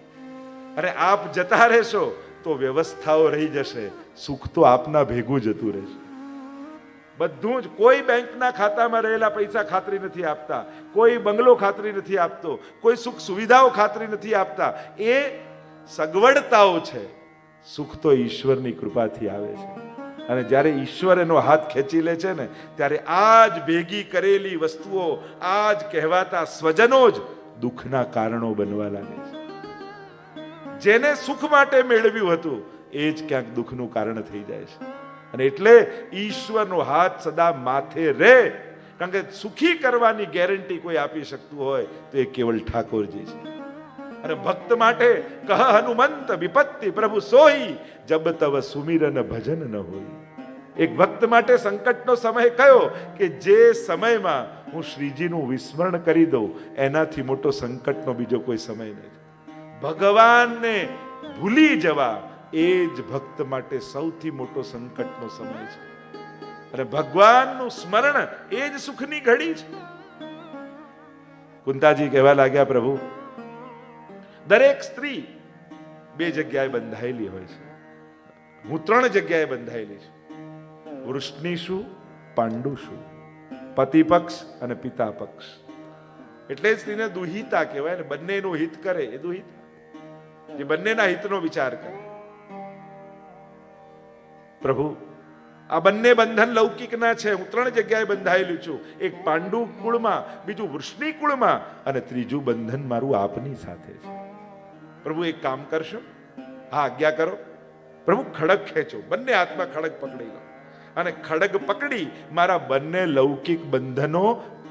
અને આપ જતા રહેશો તો વ્યવસ્થાઓ રહી જશે, સુખ તો આપના ભેગું જતું રહેશે. બધું જ, કોઈ બેંકના ખાતામાં રહેલા પૈસા ખાતરી નથી આપતા, કોઈ બંગલો ખાતરી નથી આપતો, કોઈ સુખ સુવિધાઓ ખાતરી નથી આપતા. એ સગવડતાઓ છે. સુખ તો ઈશ્વરની કૃપાથી આવે છે, અને જ્યારે ઈશ્વર એનો હાથ ખેંચી લે છે ને, ત્યારે આ જ ભેગી કરેલી વસ્તુઓ, આ જ કહેવાતા સ્વજનો જ દુઃખના કારણો બનવા લાગે છે. જેને સુખ માટે મેળવ્યું હતું એ જ ક્યાંક દુઃખનું કારણ થઈ જાય છે. અને એટલે ઈશ્વરનો હાથ સદા માથે રહે, કારણ કે સુખી કરવાની ગેરંટી કોઈ આપી શકતું હોય તો એ કેવલ ઠાકોરજી છે. અને ભક્ત માટે કહ હનુમંત વિપત્તિ પ્રભુ સોઈ, જબ તવ સુમિરન ભજન ન હોય. એક ભક્ત માટે સંકટનો સમય કયો? કે જે સમયમાં હું શ્રીજીનું વિસ્મરણ કરી દઉં, એનાથી મોટો સંકટનો બીજો કોઈ સમય નથી. ભગવાનને ભૂલી જવા એ જ ભક્ત માટે સૌથી મોટો સંકટનો સમય છે. અને ભગવાનનું સ્મરણ એ જ સુખની ઘડી છે. કુંતાજી કહેવા લાગ્યા, પ્રભુ દરેક સ્ત્રી બે જગ્યાએ બંધાયેલી હોય છે, હું 3 જગ્યાએ બંધાયેલી છું. વૃષ્ણિ શું, પાંડુ શું, પતિ પક્ષ અને પિતા પક્ષ. એટલે જ તેને દુહિતા કહેવાય ને, બંનેનું હિત કરે એ દુહિત, જે બંનેના હિતનો વિચાર કરે. પ્રભુ આ બંને બંધન લૌકિકના છે, હું 3 જગ્યાએ બંધાયેલું છું, એક પાંડુ કુળમાં, બીજું વૃષ્ણિ કુળમાં, અને ત્રીજું બંધન મારું આપની સાથે છે. પ્રભુ એક કામ કરશો? હા, આજ્ઞા કરો. પ્રભુ ખડગ ખેંચો, બંને હાથમાં ખડગ પકડી લો, અને ખડગ પકડી મારા બંને લૌકિક બંધનો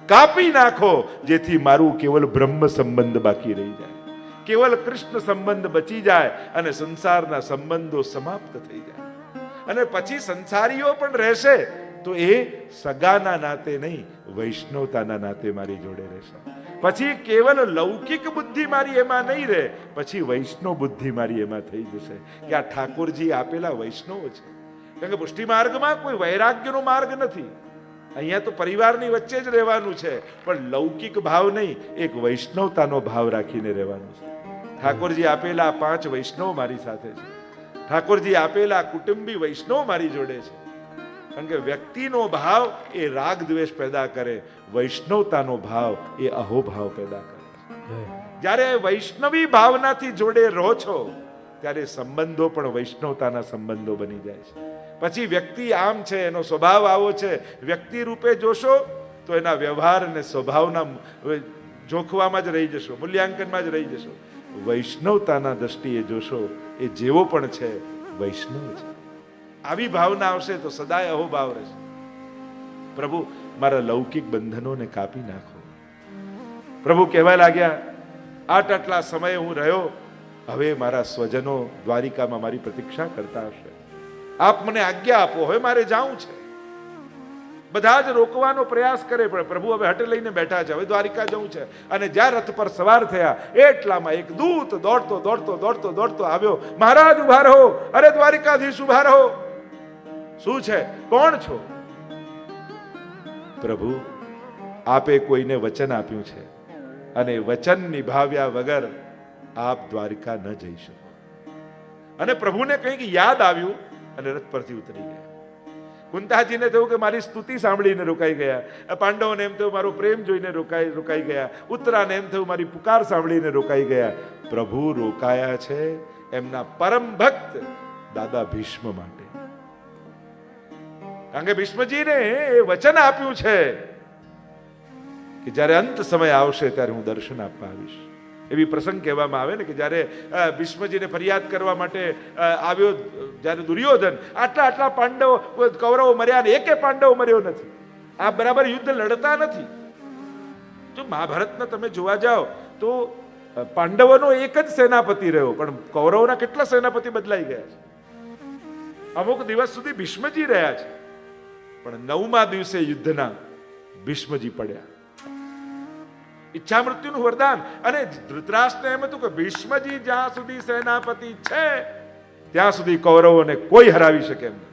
કાપી નાખો, જેથી મારું કેવલ બ્રહ્મ સંબંધ બાકી રહી જાય, કેવલ કૃષ્ણ સંબંધ બચી જાય, અને સંસારના સંબંધો સમાપ્ત થઈ જાય. અને પછી સંસારીઓ પણ રહેશે તો એ સગાના નાતે નહીં, વૈષ્ણવતાના નાતે મારી જોડે રહેશે. પછી કેવલ લૌકિક બુદ્ધિ મારી એમાં નહીં રહે, પછી વૈષ્ણવ બુદ્ધિ મારી એમાં થઈ જશે કે આ ઠાકોરજી આપેલા વૈષ્ણવ છે. કારણ કે પુષ્ટિ માર્ગમાં કોઈ વૈરાગ્યનો માર્ગ નથી, અહીંયા તો પરિવારની વચ્ચે જ રહેવાનું છે, પણ લૌકિક ભાવ નહીં, એક વૈષ્ણવતાનો ભાવ રાખીને રહેવાનું છે. ઠાકોરજી આપેલા 5 વૈષ્ણવ મારી સાથે છે, ઠાકોરજી આપેલા કુટુંબી વૈષ્ણવ મારી જોડે છે. કારણ કે વ્યક્તિનો ભાવ એ રાગ દ્વેષ પેદા કરે, વૈષ્ણવતાનો ભાવ એ અહોભાવ પેદા કરે. જ્યારે વૈષ્ણવી ભાવનાથી જોડે રહો છો ત્યારે સંબંધો પણ વૈષ્ણવતાના સંબંધો બની જાય છે. પછી વ્યક્તિ આમ છે, એનો સ્વભાવ આવો છે, વ્યક્તિ રૂપે જોશો તો એના વ્યવહાર અને સ્વભાવના જોખવામાં જ રહી જશો, મૂલ્યાંકનમાં જ રહી જશો. વૈષ્ણવતાના દ્રષ્ટિએ જોશો એ જેવો પણ છે વૈષ્ણવ છે. આવી ભાવના આવશે તો સદાય અહોભાવ રહેશે. પ્રભુ મારા લૌકિક બંધનોને કાપી નાખો. પ્રભુ કહેવા લાગ્યા, આટલા સમય હું રહ્યો, હવે મારા સ્વજનો દ્વારિકામાં મારી પ્રતીક્ષા કરતા હશે, આપ મને આજ્ઞા આપો, હવે મારે જાવું છે. બધા જ રોકવાનો પ્રયાસ કરે, પણ પ્રભુ હવે હટ લઈને બેઠા છે, હવે દ્વારિકા જવું છે. અને જ્યાં રથ પર સવાર થયા એટલામાં એક દૂત દોડતો દોડતો દોડતો દોડતો આવ્યો. મહારાજ ઉભા રહો, અરે દ્વારિકાધીશ ઉભા રહો. શું છે? કોણ છો? પ્રભુ આપે કોઈને વચન આપ્યું છે, અને વચન નિભાવ્યા વગર આપ દ્વારિકા ન જઈ શકો. અને પ્રભુને કંઈક યાદ આવ્યું અને રથ પરથી ઉતરી ગયા. કુંતાજીને થયું કે મારી સ્તુતિ સાંભળીને રોકાઈ ગયા, પાંડવોને એમ થયું મારો પ્રેમ જોઈને રોકાઈ ગયા, ઉત્તરાને એમ થયું મારી પુકાર સાંભળીને રોકાઈ ગયા. પ્રભુ રોકાયા છે એમના પરમ ભક્ત દાદા ભીષ્મ માટે. કારણ કે ભીષ્મજીને એ વચન આપ્યું છે કે જ્યારે અંત સમય આવશે ત્યારે હું દર્શન આપવા આવીશ. એવી પ્રસંગ કહેવામાં આવે ને કે જ્યારે ભીષ્મજીને ફરિયાદ કરવા માટે આવ્યો, જ્યારે દુર્યોધન, આટલા પાંડવો કૌરવો મર્યા ને એકે પાંડવ મર્યો નથી, આ બરાબર યુદ્ધ લડતા નથી. જો મહાભારતના તમે જોવા જાઓ તો પાંડવોનો એક જ સેનાપતિ રહ્યો, પણ કૌરવોના કેટલા સેનાપતિ બદલાઈ ગયા છે. અમુક દિવસ સુધી ભીષ્મજી રહ્યા છે, પણ 9મા દિવસે યુદ્ધના ભીષ્મજી પડ્યા. ઈચ્છા મૃત્યુનું વરદાન. અને ધૃતરાષ્ટ્રને એમ હતું કે ભીષ્મજી જ્યાં સુધી સેનાપતિ છે ત્યાં સુધી કૌરવોને કોઈ હરાવી શકે એમ નથી.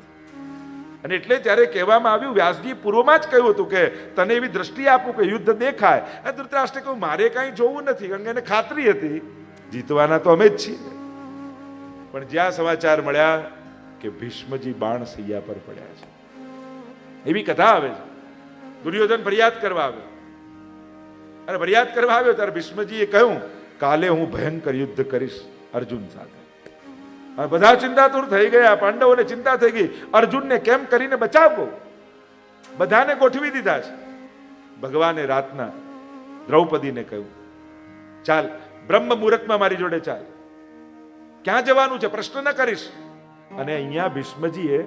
અને એટલે ત્યારે કહેવામાં આવ્યું, વ્યાસજી પૂર્વમાં જ કહ્યું હતું કે તને એવી દ્રષ્ટિ આપું કે યુદ્ધ દેખાય. અને ધૃતરાષ્ટ્રે કહ્યું મારે કાંઈ જોવું નથી, કારણ કે એને ખાતરી હતી જીતવાના તો અમે જ છીએ. પણ જ્યાં સમાચાર મળ્યા કે ભીષ્મજી બાણ સૈયા પર પડ્યા છે, એવી કથા આવે છે. દુર્યોધન ફરિયાદ કરવા આવ્યો, અને ફરિયાદ કરવા આવ્યો ત્યારે ભીષ્મજીએ કહ્યું કાલે હું ભયંકર યુદ્ધ કરીશ અર્જુન સાથે. અને બધા ચિંતાતુર થઈ ગયા, પાંડવોને ચિંતા થઈ ગઈ, અર્જુનને કેમ કરીને બચાવવો. બધાને ગોઠવી દીધા છે. ભગવાને રાતના દ્રૌપદીને કહ્યું ચાલ બ્રહ્મ મુહૂર્તમાં મારી જોડે ચાલ, ક્યાં જવાનું છે પ્રશ્ન ન કરીશ. અને અહીંયા ભીષ્મજીએ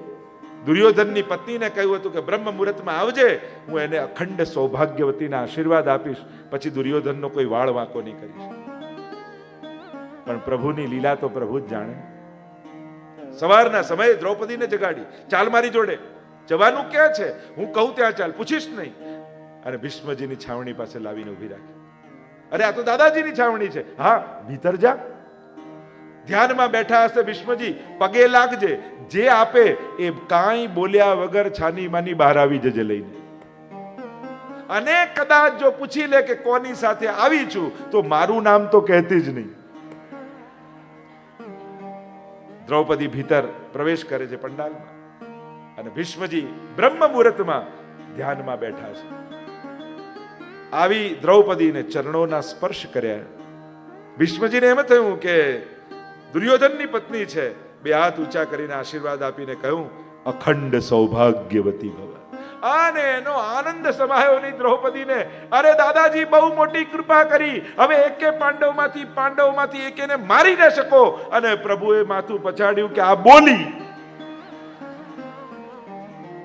દુર્યોધનની પત્નીને કહ્યું હતું કે બ્રહ્મ મુહૂર્તમાં આવજે, હું એને અખંડ સૌભાગ્યવતીના આશીર્વાદ આપીશ, પછી દુર્યોધનનો કોઈ વાળ વાંકો નહીં કરીશ. પણ પ્રભુની લીલા તો પ્રભુ જ જાણે. સવારના સમયે દ્રૌપદીને જગાડી, ચાલ મારી જોડે, જવાનું ક્યાં છે, હું કહું ત્યાં ચાલ, પૂછીશ નહીં. અને ભીષ્મજીની છાવણી પાસે લાવીને ઉભી રાખી. અરે આ તો દાદાજીની છાવણી છે, હા ભીતર જા. ધ્યાનમાં બેઠા હશે ભીષ્મજી, પગે લાગજે, જે આપે એ કાંઈ બોલ્યા વગર છાની માની બહાર આવી જજે લઈને. અને કદાચ જો પૂછી લે કે કોની સાથે આવી છું, તો મારું નામ તો કહેતી જ નહીં. દ્રૌપદી ભીતર પ્રવેશ કરે છે પંડાલમાં, અને ભીષ્મજી બ્રહ્મ મુહૂર્તમાં ધ્યાનમાં બેઠા છે. આવી દ્રૌપદીને ચરણોના સ્પર્શ કર્યા. ભીષ્મજીને એમ થયું કે દુર્યોધનની પત્ની છે. બે હાથ ઊંચા કરીને આશીર્વાદ આપીને કહ્યું અખંડ સૌભાગ્યવતી ભવ. અને એનો આનંદ સમાયો નહીં દ્રૌપદીને. અરે દાદાજી બહુ મોટી કૃપા કરી, હવે એકે પાંડવમાંથી એકેને મારી ન શકો. અને પ્રભુએ માથું પછાડ્યું કે આ બોલી.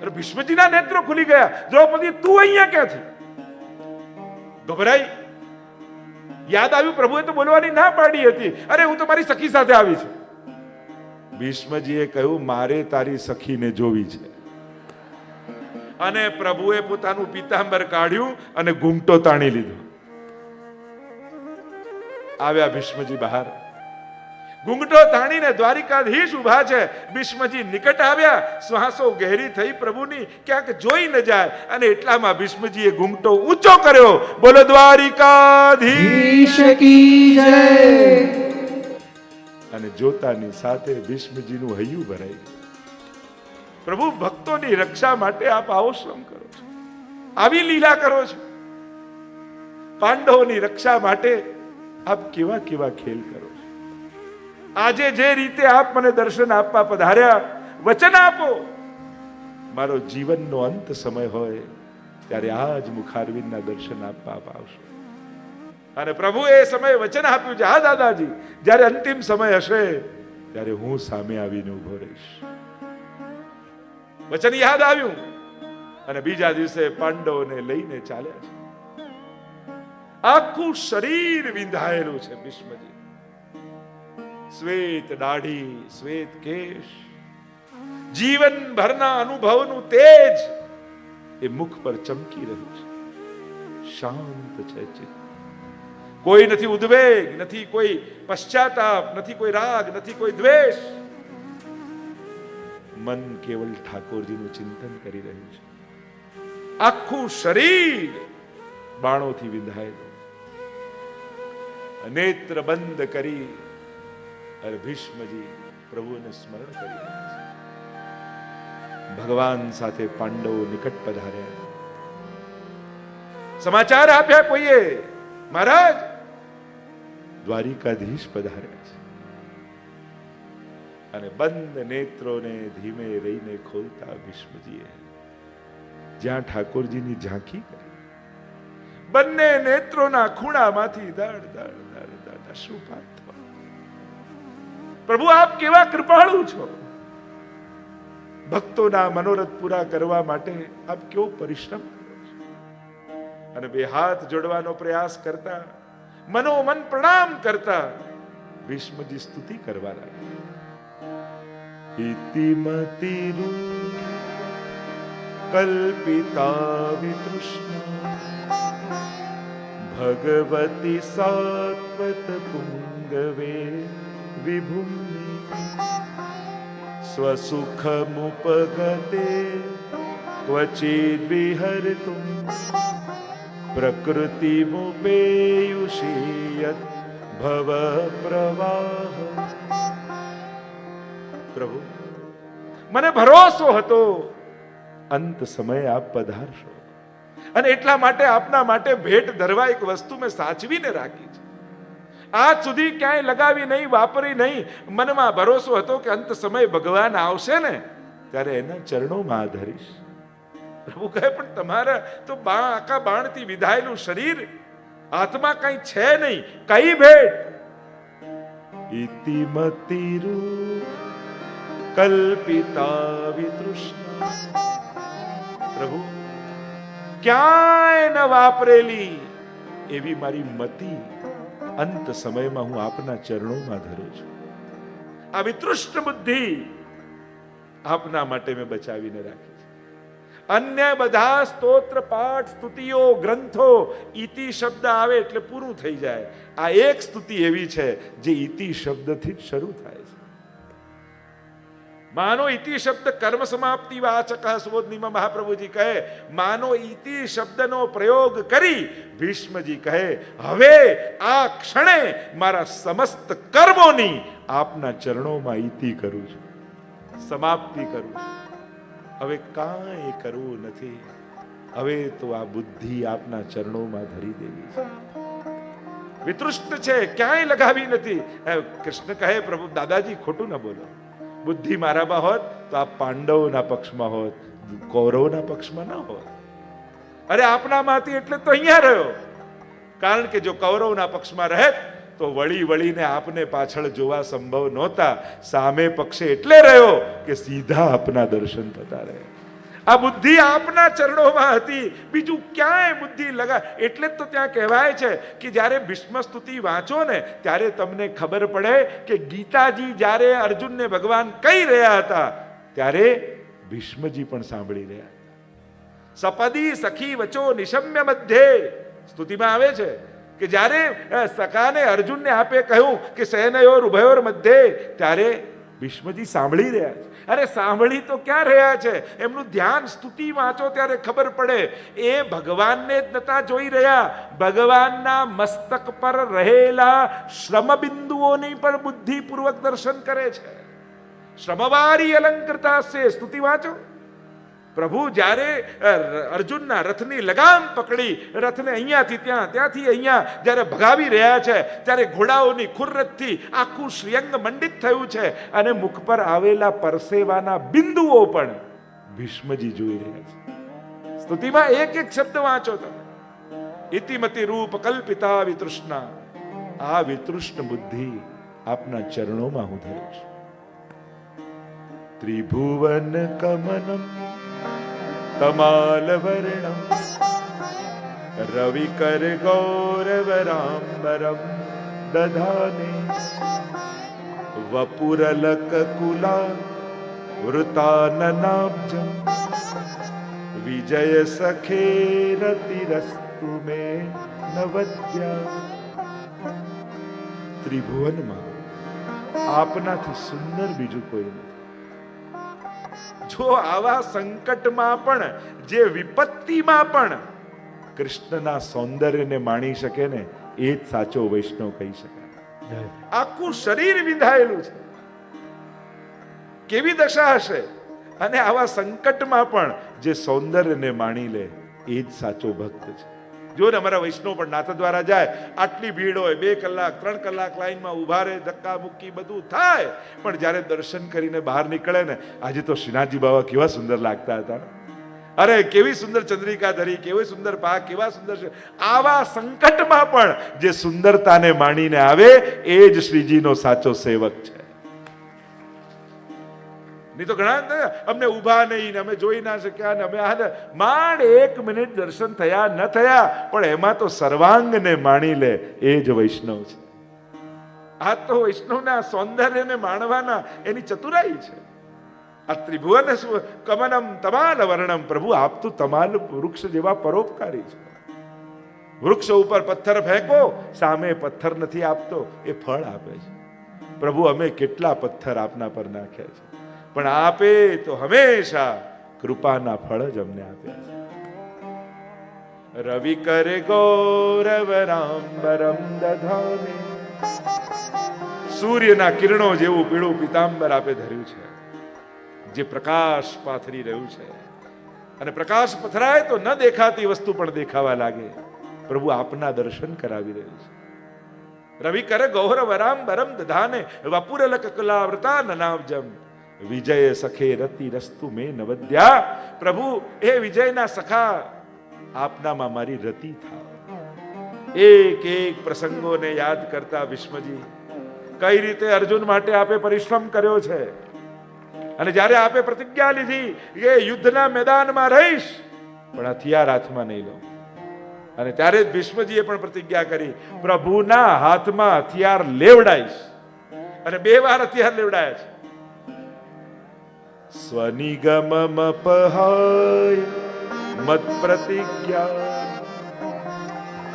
અરે ભીષ્મજીના નેત્રો ખુલી ગયા. દ્રૌપદી તું અહીંયા ક્યાંથી? ગભરાઈ. યાદ આવ્યું પ્રભુએ તો બોલવાની ના પાડી હતી. અરે હું તો મારી સખી સાથે આવી છું. ભીષ્મજીએ કહ્યું મારે તારી સખીને જોવી છે. અને પ્રભુએ પોતાનું પીતાંબર કાઢ્યું અને ઘૂંઘટો તાણી લીધો. આવ્યા ભીષ્મજી બહાર, ઘૂંઘટો તાણીને દ્વારિકાધીશ ઉભા છે. ભીષ્મજી નિકટ આવ્યા, શ્વાસો ગહેરી થઈ પ્રભુની, ક્યાંક જોઈ ન જાય. અને એટલામાં ભીષ્મજીએ ઘૂંઘટો ઊંચો કર્યો, બોલો દ્વારિકાધીશ કી જય. અને જોતાની સાથે ભીષ્મજીનું હૈયું ભરાઈ ગયું. પ્રભુ ભક્તોની રક્ષા માટે આપ આવો શ્રમ કરો છો, આવી લીલા કરો છો. પાંડવોની રક્ષા માટે આપ કેવા કેવા ખેલ કરો છો. આજે જે રીતે આપ મને દર્શન આપવા પધાર્યા, વચન આપો મારો જીવનનો અંત સમય હોય ત્યારે આ જ મુખારવિંદના દર્શન આપવા આપ આવશો. અને પ્રભુએ એ સમયે વચન આપ્યું છે, હા દાદાજી જ્યારે અંતિમ સમય હશે ત્યારે હું સામે આવીને ઉભો રહીશ. વચન યાદ આવ્યું અને બીજા દિવસે પાંડવોને લઈને ચાલ્યા છે. આખું શરીર વિંધાયેલું છે ભીષ્મજી. શ્વેત દાઢી, શ્વેત કેશ, જીવનભરના અનુભવનું તેજ એ મુખ પર ચમકી રહ્યું છે. શાંત છે ચિત્ત, કોઈ નથી ઉદ્વેગ, નથી કોઈ પશ્ચાતાપ, નથી કોઈ રાગ, નથી કોઈ દ્વેષ. મન કેવલ ઠાકોરજીનું ચિંતન કરી રહ્યું છે. આખું શરીર બાણોથી વિંધાયેલું. નેત્ર બંધ કરી અને ભીષ્મજી પ્રભુને સ્મરણ કરી રહ્યા છે. ભગવાન સાથે પાંડવો નિકટ પધાર્યા. સમાચાર આપ્યા કોઈએ, મહારાજ દ્વારિકાધીશ પધાર્યા છે. અને બંધ નેત્રોને ધીમે રહીને ખોલતા ભીષ્મજીએ જ્યાં ઠાકોરજીની ઝાંખી કરી, બંને નેત્રોના ખૂણામાંથી દડ દડ દડ દડ અશ્રુપાત થવા. પ્રભુ આપ કેવા કૃપાળુ છો. ભક્તોના મનોરથ પૂરા કરવા માટે આપ કેવો પરિશ્રમ કરો છો. અને બે હાથ જોડવાનો પ્રયાસ કરતા, મનોમન પ્રણામ કરતા ભીષ્મજી સ્તુતિ કરવા લાગ્યા. ઇતિમતિરુ કલ્પિતા વિતૃષ્ણા ભગવતી સાત્વત પુંગવે વિભુમ્નિ સ્વસુખમુપગતે ક્વચિદ વિહર્તુમ પ્રકૃતિમુપેયુષીયત ભવ પ્રવાહ. પ્રભુ, મને ભરોસો હતો અંત સમયે આપ પધારશો, અને એટલા માટે આપના માટે ભેટ ધરવા એક વસ્તુ મેં સાચવીને રાખી છે. આજ સુધી ક્યાંય લગાવી નહીં, વાપરી નહીં. મનમાં ભરોસો હતો કે અંત સમયે ભગવાન આવશે ને ત્યારે એના ચરણોમાં ધરીશ. પ્રભુ કહે, પણ તમારા તો આખા બાણથી વિધાયેલું શરીર, હાથમાં કઈ છે નહીં, કઈ ભેટ? ઇતિમતિરૂ કલ્પિતા વિતૃષ્ણા. પ્રભુ, ક્યાંય ન વાપરેલી એવી મારી મતિ અંત સમયમાં હું આપના ચરણોમાં ધરું છું. આ વિતૃષ્ણ બુદ્ધિ આપના માટે મેં બચાવીને રાખી છે. અન્ય બધા સ્તોત્ર પાઠ સ્તુતિઓ ગ્રંથો ઇતિ શબ્દ આવે એટલે પૂરું થઈ જાય. આ એક સ્તુતિ એવી છે જે ઇતિ શબ્દથી જ શરૂ થાય છે. માનો ઇતિ શબ્દ કર્મ સમાપ્તિ વાચક સુબોધનીમાં મહાપ્રભુજી કહે, માનો ઇતિ શબ્દનો પ્રયોગ કરી ભીષ્મજી કહે, હવે આ ક્ષણે મારા સમસ્ત કર્મોની આપના ચરણોમાં ઇતિ કરું છું, સમાપ્તિ કરું છું. હવે કાંઈ કરવું નથી. હવે તો આ બુદ્ધિ આપના ચરણોમાં ધરી દેવી છે. વિતૃષ્ણ છે, ક્યાંય લગાવી નથી. કૃષ્ણ કહે, પ્રભુ દાદાજી ખોટું ન બોલો. બુદ્ધિ મારામાં હોત તો આ પાંડવોના પક્ષમાં હોત, કૌરવના પક્ષમાં ન હોત. અરે આપનામાંથી એટલે તો અહીંયા રહ્યો. કારણ કે જો કૌરવના પક્ષમાં રહે તો વળી વળીને આપને પાછળ જોવા સંભવ નહોતા. સામે પક્ષે એટલે રહ્યો કે સીધા આપના દર્શન થતા રહે. આ બુદ્ધિ આપના ચરણોમાં હતી, બીજું ક્યાંય બુદ્ધિ લગા. એટલે જ તો ત્યાં કહેવાય છે કે જ્યારે ભીષ્મ સ્તુતિ વાંચો ને ત્યારે તમને ખબર પડે કે ગીતાજી જ્યારે અર્જુનને ભગવાન કહી રહ્યા હતા ત્યારે ભીષ્મજી પણ સાંભળી રહ્યા હતા. સપદી સખી વચો નિશમ્ય મધ્યે સ્તુતિમાં આવે છે કે જ્યારે સખાને અર્જુનને આપે કહ્યું કે સૈનયોર ઉભયોર મધ્યે, ત્યારે ભીષ્મજી સાંભળી રહ્યા છે. અરે સાંભળી તો ક્યાં રહ્યા છે, એમનું ધ્યાન સ્તુતિ વાંચો ત્યારે ખબર પડે. એ ભગવાનને જ નતા જોઈ રહ્યા, ભગવાનના મસ્તક પર રહેલા શ્રમ બિંદુઓની પણ બુદ્ધિપૂર્વક દર્શન કરે છે. શ્રમવારી અલંકૃતા છે. સ્તુતિ વાંચો. પ્રભુ જ્યારે અર્જુનના રથની લગામ પકડી રથને અહીંયાથી ત્યાં, ત્યાંથી અહીંયા જ્યારે ભગાવી રહ્યા છે ત્યારે ઘોડાઓની ખુરરતથી આખું શ્રીઅંગ મંડિત થયું છે અને મુખ પર આવેલા પરસેવાના બિંદુઓ પણ ભીષ્મજી જોઈ રહ્યા છે. સ્તુતિમાં એક એક શબ્દ વાંચો તમે. ઇતિમતિ રૂપ કલ્પિતા વિતૃષ્ણા. આ વિતૃષ્ણ બુદ્ધિ આપના ચરણોમાં હું ધરું છું. ત્રિભુવન કમનમ કમાલ વર્ણમ રવિકર ગૌરવરાંબરમ દધાને વપુરલક કુલા વૃતાનનાબ્જમ વિજય સખે રતિરસ્તુ મે નવદ્યા. ત્રિભુવનમાં આપનાથી સુંદર બીજું કોઈ નથી. જો આવા સંકટમાં પણ, જે વિપત્તિમાં પણ કૃષ્ણના સૌંદર્યને માણી શકે ને એ જ સાચો વૈષ્ણવ કહી શકાય. આખું શરીર વિંધાયેલું છે, કેવી દશા હશે, અને આવા સંકટમાં પણ જે સૌંદર્યને માણી લે એ જ સાચો ભક્ત છે. જો ને અમારા વૈષ્ણવ પણ નાથ દ્વારા જાય, આટલી ભીડ હોય, 2 કલાક 3 કલાક લાઈનમાં ઉભા રહે, ધક્કા મુક્કી બધું થાય, પણ જ્યારે દર્શન કરીને બહાર નીકળે ને, આજે તો શ્રીનાથજી બાબા કેવા સુંદર લાગતા હતા. અરે કેવી સુંદર ચંદ્રિકા ધરી, કેવી સુંદર પાક, કેવા સુંદર છે. આવા સંકટમાં પણ જે સુંદરતાને માણીને આવે એ જ શ્રીજીનો સાચો સેવક છે. નહીં તો ઘણા અમને ઊભા નહીં, અમે જોઈ ના શક્યા, ને અમે માંડ 1 મિનિટ દર્શન થયા ન થયા, પણ એમાં તો સર્વાંગને માણી લે એ જ વૈષ્ણવ છે. આ તો વૈષ્ણવના સૌંદર્યને માણવાના એની ચતુરાઈ છે. આ ત્રિભુવન કમનમ તમાલ વર્ણમ. પ્રભુ આપ તો તમાલ વૃક્ષ જેવા પરોપકારી છે. વૃક્ષ ઉપર પથ્થર ફેંકો, સામે પથ્થર નથી આપતો, એ ફળ આપે છે. પ્રભુ અમે કેટલા પથ્થર આપના પર નાખ્યા છે, પણ આપે તો હંમેશા કૃપાના ફળ જ અમને આપ્યા છે. રવિ કરે ગૌરવ રામબરમ દધાને, સૂર્યના કિરણો જેવું પીળું પીતાંબર આપે ધર્યું છે, જે પ્રકાશ પાથરી રહ્યું છે. અને પ્રકાશ પથરાય તો ન દેખાતી વસ્તુ પણ દેખાવા લાગે. પ્રભુ આપના દર્શન કરાવી રહ્યું છે. રવિ કરે ગૌરવ રામબરમ દધાને, વપુરલક કલાવ્રતા નનાવજમ, વિજય સખે રતિ રસ્તુ મે નવદ્યા. પ્રભુ એ વિજયના સખા આપનામાં મારી રતિ થાવ. એક એક પ્રસંગોને યાદ કરતા ભીષ્મજી, કઈ રીતે અર્જુન માટે આપે પરિશ્રમ કર્યો છે, અને જ્યારે આપે પ્રતિજ્ઞા લીધી કે યુદ્ધના મેદાનમાં રહીશ પણ હથિયાર હાથમાં નહીં લઉં, અને ત્યારે જ ભીષ્મજીએ પણ પ્રતિજ્ઞા કરી પ્રભુના હાથમાં હથિયાર લેવડાઈશ, અને 2 વાર હથિયાર લેવડાયા છે. સ્વનિગમમ પહાય મત પ્રતિજ્ઞા.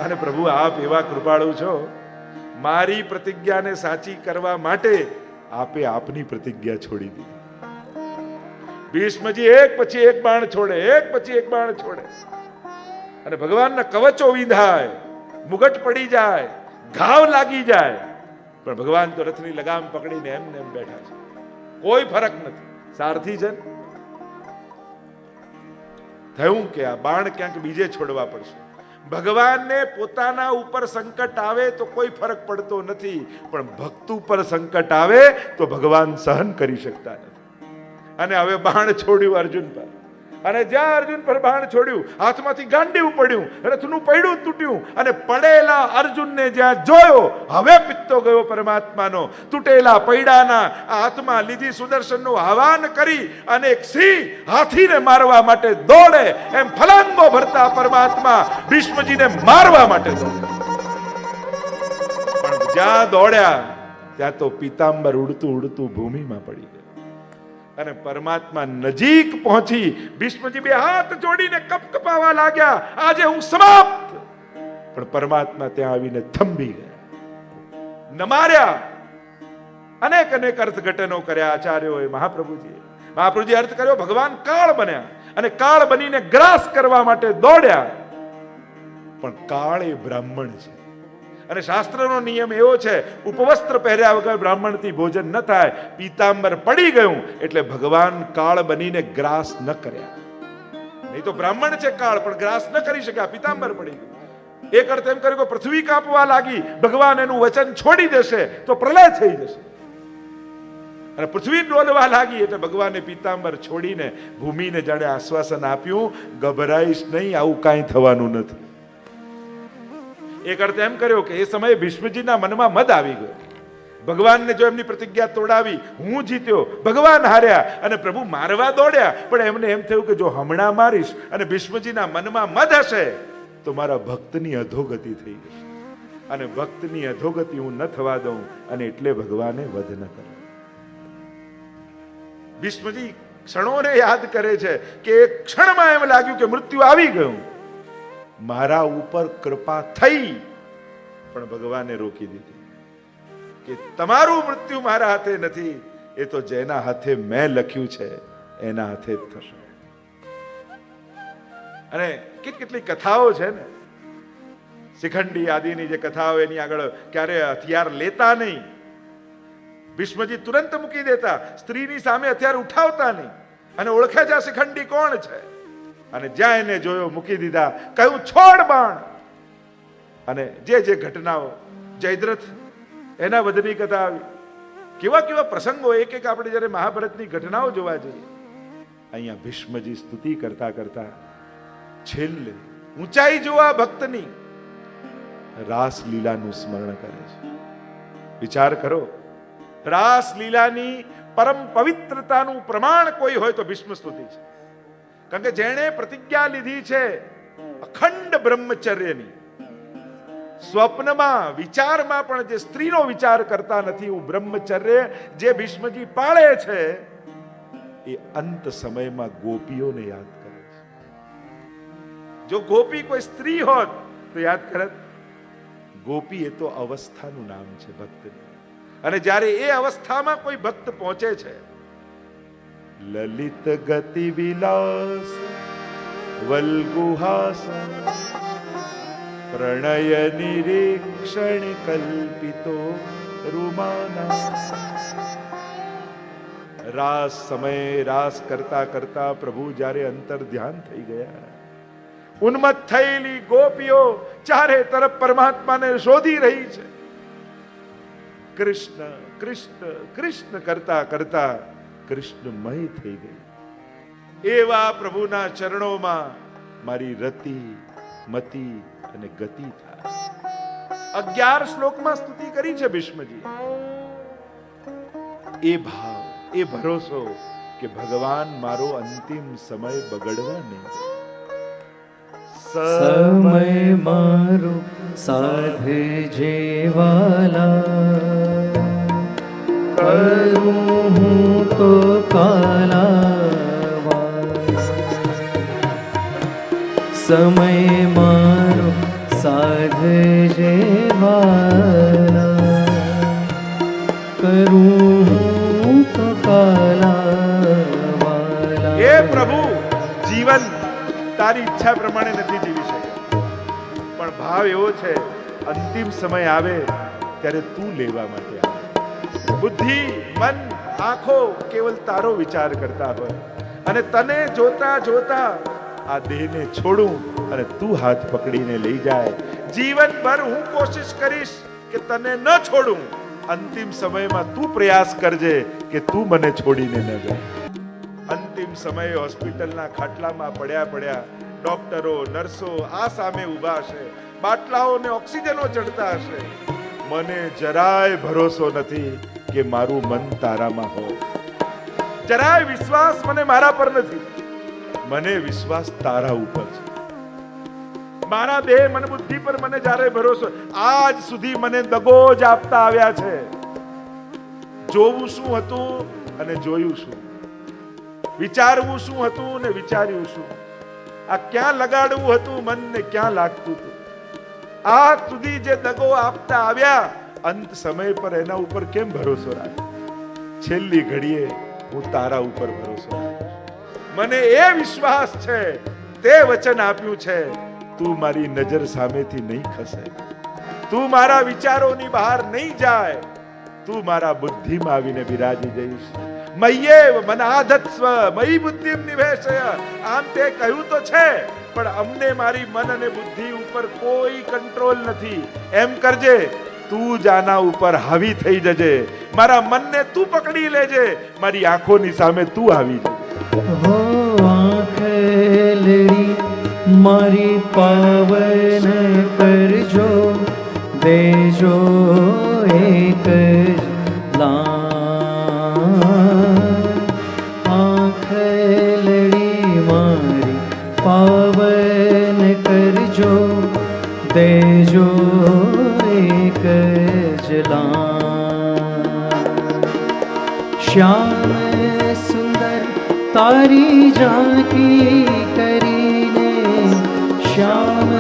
અને પ્રભુ આપ એવા કૃપાળુ છો, મારી પ્રતિજ્ઞાને સાચી કરવા માટે આપે આપની પ્રતિજ્ઞા છોડી દીધી. ભીષ્મજી એક પછી એક બાણ છોડે, એક પછી એક બાણ છોડે, અને ભગવાનના કવચો વિંધાય, મુગટ પડી જાય, ઘાવ લાગી જાય, પણ ભગવાન તો રથની લગામ પકડીને એમને એમ બેઠા છે. કોઈ ફરક નથી. સારથી છે થયું કે આ બાણ ક્યાંક બીજે છોડવા પડશે. ભગવાનને પોતાના ઉપર સંકટ આવે તો કોઈ ફરક પડતો નથી, પણ ભક્ત ઉપર સંકટ આવે તો ભગવાન સહન કરી શકતા નથી. અને હવે બાણ છોડ્યું અર્જુન પર, અને જ્યાં અર્જુન પર બાણ છોડ્યું, હાથમાંથી ગાંડીવું પડ્યું, રથનું પૈડું તૂટ્યું, અને પડેલા અર્જુનને જ્યાં જોયો, હવે પિત્તો ગયો પરમાત્માનો. તૂટેલા પૈડાના હાથમાં લીધી સુદર્શનનું આહવાન કરી અને એક સિંહ હાથીને મારવા માટે દોડે એમ ફલાંગો ભરતા પરમાત્મા ભીષ્મજીને મારવા માટે દોડે. પણ જ્યાં દોડ્યા ત્યાં તો પીતાંબર ઉડતું ઉડતું ભૂમિમાં પડી ગયું, અને પરમાત્મા નજીક પહોંચી ભીષ્મજી 2 હાથ જોડીને કપકપાવા લાગ્યા, આજે હું સમાપ્ત. પણ પરમાત્મા ત્યાં આવીને થંભી ગયા, ન માર્યા. અનેક અનેક અર્થઘટનો કર્યા આચાર્યોએ, મહાપ્રભુજી અર્થ કર્યો, ભગવાન કાળ બન્યા અને કાળ બનીને ગ્રાસ કરવા માટે દોડ્યા. પણ કાળ એ બ્રાહ્મણ છે, અને શાસ્ત્રનો નિયમ એવો છે, ઉપવસ્ત્ર પહેર્યા વગર બ્રાહ્મણથી ભોજન ન થાય. પીતાંબર પડી ગયું એટલે ભગવાન કાળ બનીને ગ્રાસ ન કર્યા. નહીં તો બ્રાહ્મણ છે કાળ, પણ ગ્રાસ ન કરી શક્યા, પીતાંબર પડી ગયું. એક અર્થ એમ કર્યો કે પૃથ્વી કાપવા લાગી, ભગવાન એનું વચન છોડી દેશે તો પ્રલય થઈ જશે, અને પૃથ્વી ડોલવા લાગી એટલે ભગવાને પીતાંબર છોડીને ભૂમિને જાણે આશ્વાસન આપ્યું, ગભરાઈશ નહીં, આવું કાંઈ થવાનું નથી. એક અર્થ એમ કર્યો કે એ સમયે ભીષ્મજીના મનમાં મદ આવી ગયો. ભગવાનને જો એમની પ્રતિજ્ઞા તોડાવી, હું જીત્યો, ભગવાન હાર્યા, અને પ્રભુ મારવા દોડ્યા, પણ એમને એમ થયું કે જો હમણાં મારીશ અને ભીષ્મજીના મનમાં મદ હશે તો મારા ભક્તની અધોગતિ થઈ જશે, અને ભક્તની અધોગતિ હું ન થવા દઉં, અને એટલે ભગવાને વધ ન કર્યો. ભીષ્મજી ક્ષણોને યાદ કરે છે કે એક ક્ષણમાં એમ લાગ્યું કે મૃત્યુ આવી ગયું, મારા ઉપર કૃપા થઈ, પણ ભગવાને રોકી દીધી કે તમારું મૃત્યુ મારા હાથે નથી, એ તો જેના હાથે મેં લખ્યું છે એના હાથે જ થશે. અને કેટલી કથાઓ છે ને, શિખંડી આદિની જે કથાઓ, એની આગળ ક્યારે હથિયાર લેતા નહીં. ભીષ્મજી તુરંત મૂકી દેતા, સ્ત્રીની સામે હથિયાર ઉઠાવતા નહીં, અને ઓળખે છે આ શિખંડી કોણ છે. અને જ્યાં એને જોયો મૂકી દીધા, કહ્યું છોડ બાણ. અને જે ઘટનાઓ, જયદ્રથ એના વધની કથા આવી, કેવા કેવા પ્રસંગો, એક એક આપણે જ્યારે મહાભારતની ઘટનાઓ જોવા જઈએ, અહીંયા ભીષ્મજી સ્તુતિ કરતા કરતા છેલ્લે ઊંચાઈ જોવા ભક્તની રાસલીલાનું સ્મરણ કરે છે. વિચાર કરો, રાસલીલાની પરમ પવિત્રતાનું પ્રમાણ કોઈ હોય તો ભીષ્મ સ્તુતિ છે. કારણ કે જેણે પ્રતિજ્ઞા લીધી છે અખંડ બ્રહ્મચર્યની, સ્વપ્નમાં વિચારમાં પણ જે સ્ત્રીનો વિચાર કરતા નથી, એવું બ્રહ્મચર્ય જે ભીષ્મજી પાળે છે, એ અંત સમયમાં ગોપીઓને યાદ કરે છે. જો ગોપી કોઈ સ્ત્રી હોત તો યાદ કરત, ગોપી એ તો અવસ્થાનું નામ છે ભક્તનું. અને જ્યારે એ અવસ્થામાં કોઈ ભક્ત પહોંચે છે, લલિત ગતિ વિલાસ વલ્ગુહાસ પ્રણય નિરીક્ષણ કલ્પિતો રૂમાના. રાસ સમય રાસ કરતા કરતા પ્રભુ જ્યારે અંતર ધ્યાન થઈ ગયા, ઉન્મત્ત થયેલી ગોપીઓ ચારે તરફ પરમાત્માને શોધી રહી છે. કૃષ્ણ કૃષ્ણ કૃષ્ણ કરતા કરતા કૃષ્ણમય થઈ ગઈ. એવા પ્રભુના ચરણોમાં મારી રતિ મતિ અને ગતિ થાય. 11 શ્લોકમાં સ્તુતિ કરી છે ભીષ્મજી. એ ભાવ, એ ભરોસો કે ભગવાન મારો અંતિમ સમય બગડવા નહીં. સમય મારો સાધે જેવાલા, કરું હું તો કાલાવાલા. સમય મારો સાધે જેવાલા, કરું હું તો કાલાવાલા. એ પ્રભુ, જીવન તારી ઈચ્છા પ્રમાણે નથી જીવી શકે, પણ ભાવ એવો છે, અંતિમ સમય આવે ત્યારે તું લેવા માટે આવે. બુદ્ધિ મન આંખો કેવલ તારો વિચાર કરતા હોય, અને તને જોતા જોતા આ દેહને છોડું અને તું હાથ પકડીને લઈ જાય. જીવનભર હું કોશિશ કરીશ કે તને ન છોડું. અંતિમ સમયમાં તું પ્રયાસ કરજે કે તું મને છોડીને ન જાય. અંતિમ સમયે હોસ્પિટલના ખાટલામાં પડ્યા પડ્યા ડોક્ટરો નર્સો આ સામે ઊભા હશે, બાટલાઓને ઓક્સિજનો ચડતા હશે. મને જરાય ભરોસો નથી કે મારું મન તારામાં હોય. જરાય વિશ્વાસ મને મારા પર નથી. મને વિશ્વાસ તારા ઉપર છે. મારા દેહ મન બુદ્ધિ પર મને જ્યારે ભરોસો, આજ સુધી મને દગો જ આપતા આવ્યા છે. જોવું શું હતું અને જોયું શું, વિચારવું શું હતું ને વિચાર્યું શું, આ ક્યાં લગાડવું હતું મનને ક્યાં લાગતું હતું. આજ સુધી જે દગો આપતા આવ્યા, અંત સમય પર એના ઉપર કેમ ભરોસો રાખે? છેલ્લી ઘડીએ હું તારા ઉપર ભરોસો રાખીશ. મને એ વિશ્વાસ છે, તે વચન આપ્યું છે, તું મારી નજર સામેથી નહીં ખસે, તું મારા વિચારોની બહાર નહીં જાય, તું મારા બુદ્ધિમાં આવીને બિરાજી જઈશ. મય્યેવ મનાધત્સ્વ મયી બુદ્ધિમ નિવેશય. આમ તે કહ્યું તો છે, પણ અમને મારી મન અને બુદ્ધિ ઉપર કોઈ કંટ્રોલ નથી. એમ કરજે, તું જ આના ઉપર હાવી થઈ જજે. મારા મનને તું પકડી લેજે, મારી આંખોની સામે તું આવી જજે. હો આંખલડી મારી પાવન કરજો, દેજો એક આંખલડી મારી પાવન કરજો, દેજો એક શ્યામ સુંદર તારી ઝાંકી કરીને, શ્યામ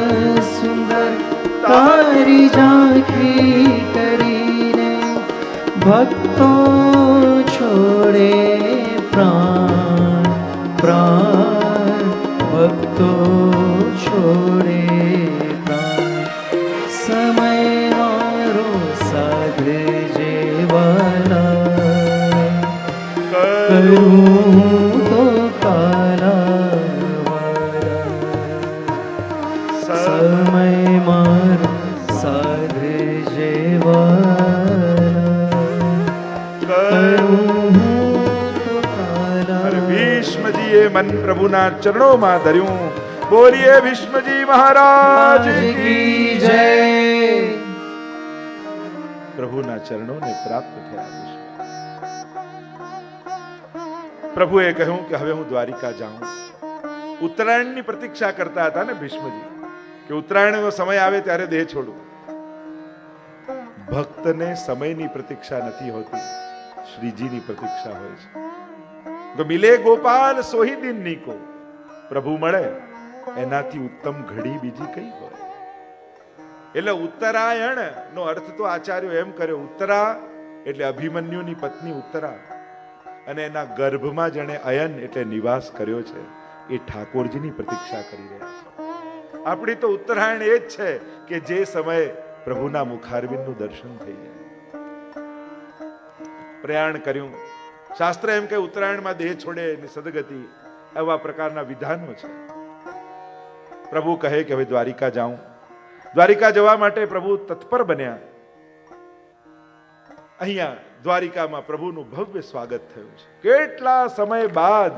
સુંદર તારી ઝાંખી કરીને, ભક્તો છોડે પ્રાણ પ્રાણ, ભક્તો છોડે પ્રાણ. સમય મારો સાધે જેવાલા, કરું તો કાલાવાલા. સમય મારો સાધે જેવાલા, કરું તો કાલાવાલા. ભીષ્મજીએ મન પ્રભુના ચરણોમાં ધર્યું. બોલીએ ભીષ્મજી મહારાજ કી જય. પ્રભુના ચરણોને પ્રાપ્ત થયા. પ્રભુએ કહ્યું કે હવે હું દ્વારિકા જાઉં. ઉત્તરાયણની પ્રતીક્ષા કરતા હતા ને ભીષ્મજી, કે ઉત્તરાયણનો સમય આવે ત્યારે દેહ છોડું. ભક્તને સમયની પ્રતીક્ષા નથી હોતી, શ્રીજીની પ્રતીક્ષા હોય છે. તો મિલે ગોપાલ સોહી દિન નીકો. પ્રભુ મળે એનાથી ઉત્તમ ઘડી બીજી કઈ હોય? એટલે ઉત્તરાયણ નો અર્થ તો આચાર્યો એમ કર્યો, ઉત્તરા એટલે અભિમન્યુની પત્ની ઉત્તરા, અને એના ગર્ભમાં જેણે અયન એટલે નિવાસ કર્યો છે એ ઠાકોરજીની પ્રતીક્ષા કરી રહ્યા છે. આપણી તો ઉત્તરાયણ એ જ છે કે જે સમયે પ્રભુના મુખારવિંદનું દર્શન થઈ જાય. પ્રયાણ કર્યું, શાસ્ત્ર એમ કે ઉત્તરાયણમાં દેહ છોડે ને સદગતિ, એવા પ્રકારના વિધાનો છે. પ્રભુ કહે કે હવે દ્વારિકા જાઉં. દ્વારિકા જવા માટે પ્રભુ તત્પર બન્યા. અહીંયા દ્વારિકામાં પ્રભુનું ભવ્ય સ્વાગત થયું છે. કેટલા સમય બાદ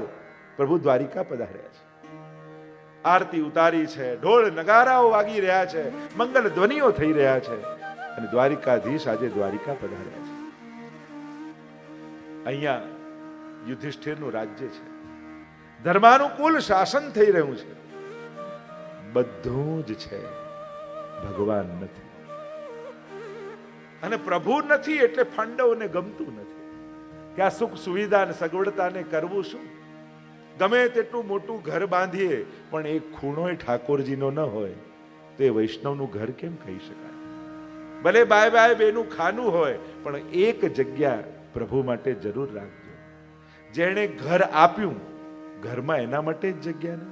પ્રભુ દ્વારિકા પધાર્યા છે. આરતી ઉતારી છે, ઢોળ નગારાઓ વાગી રહ્યા છે, મંગલ ધ્વનિઓ થઈ રહ્યા છે, અને દ્વારિકાધીશ આજે દ્વારિકા પધાર્યા છે. અહીંયા યુધિષ્ઠિરનું રાજ્ય છે, ધર્માનુકૂળ શાસન થઈ રહ્યું છે. બધું જ છે, ભગવાન નથી. અને પ્રભુ નથી એટલે પાંડવોને ગમતું નથી કે આ સુખ સુવિધા અને સગવડતાને કરવું શું. ગમે તેટલું મોટું ઘર બાંધીએ પણ એક ખૂણો ઠાકોરજીનો ન હોય તો એ વૈષ્ણવનું ઘર કેમ કહી શકાય. ભલે બાય બાય બેનું ખાનું હોય પણ એક જગ્યા પ્રભુ માટે જરૂર રાખજો. જેણે ઘર આપ્યું ઘરમાં એના માટે જ જગ્યા નહીં.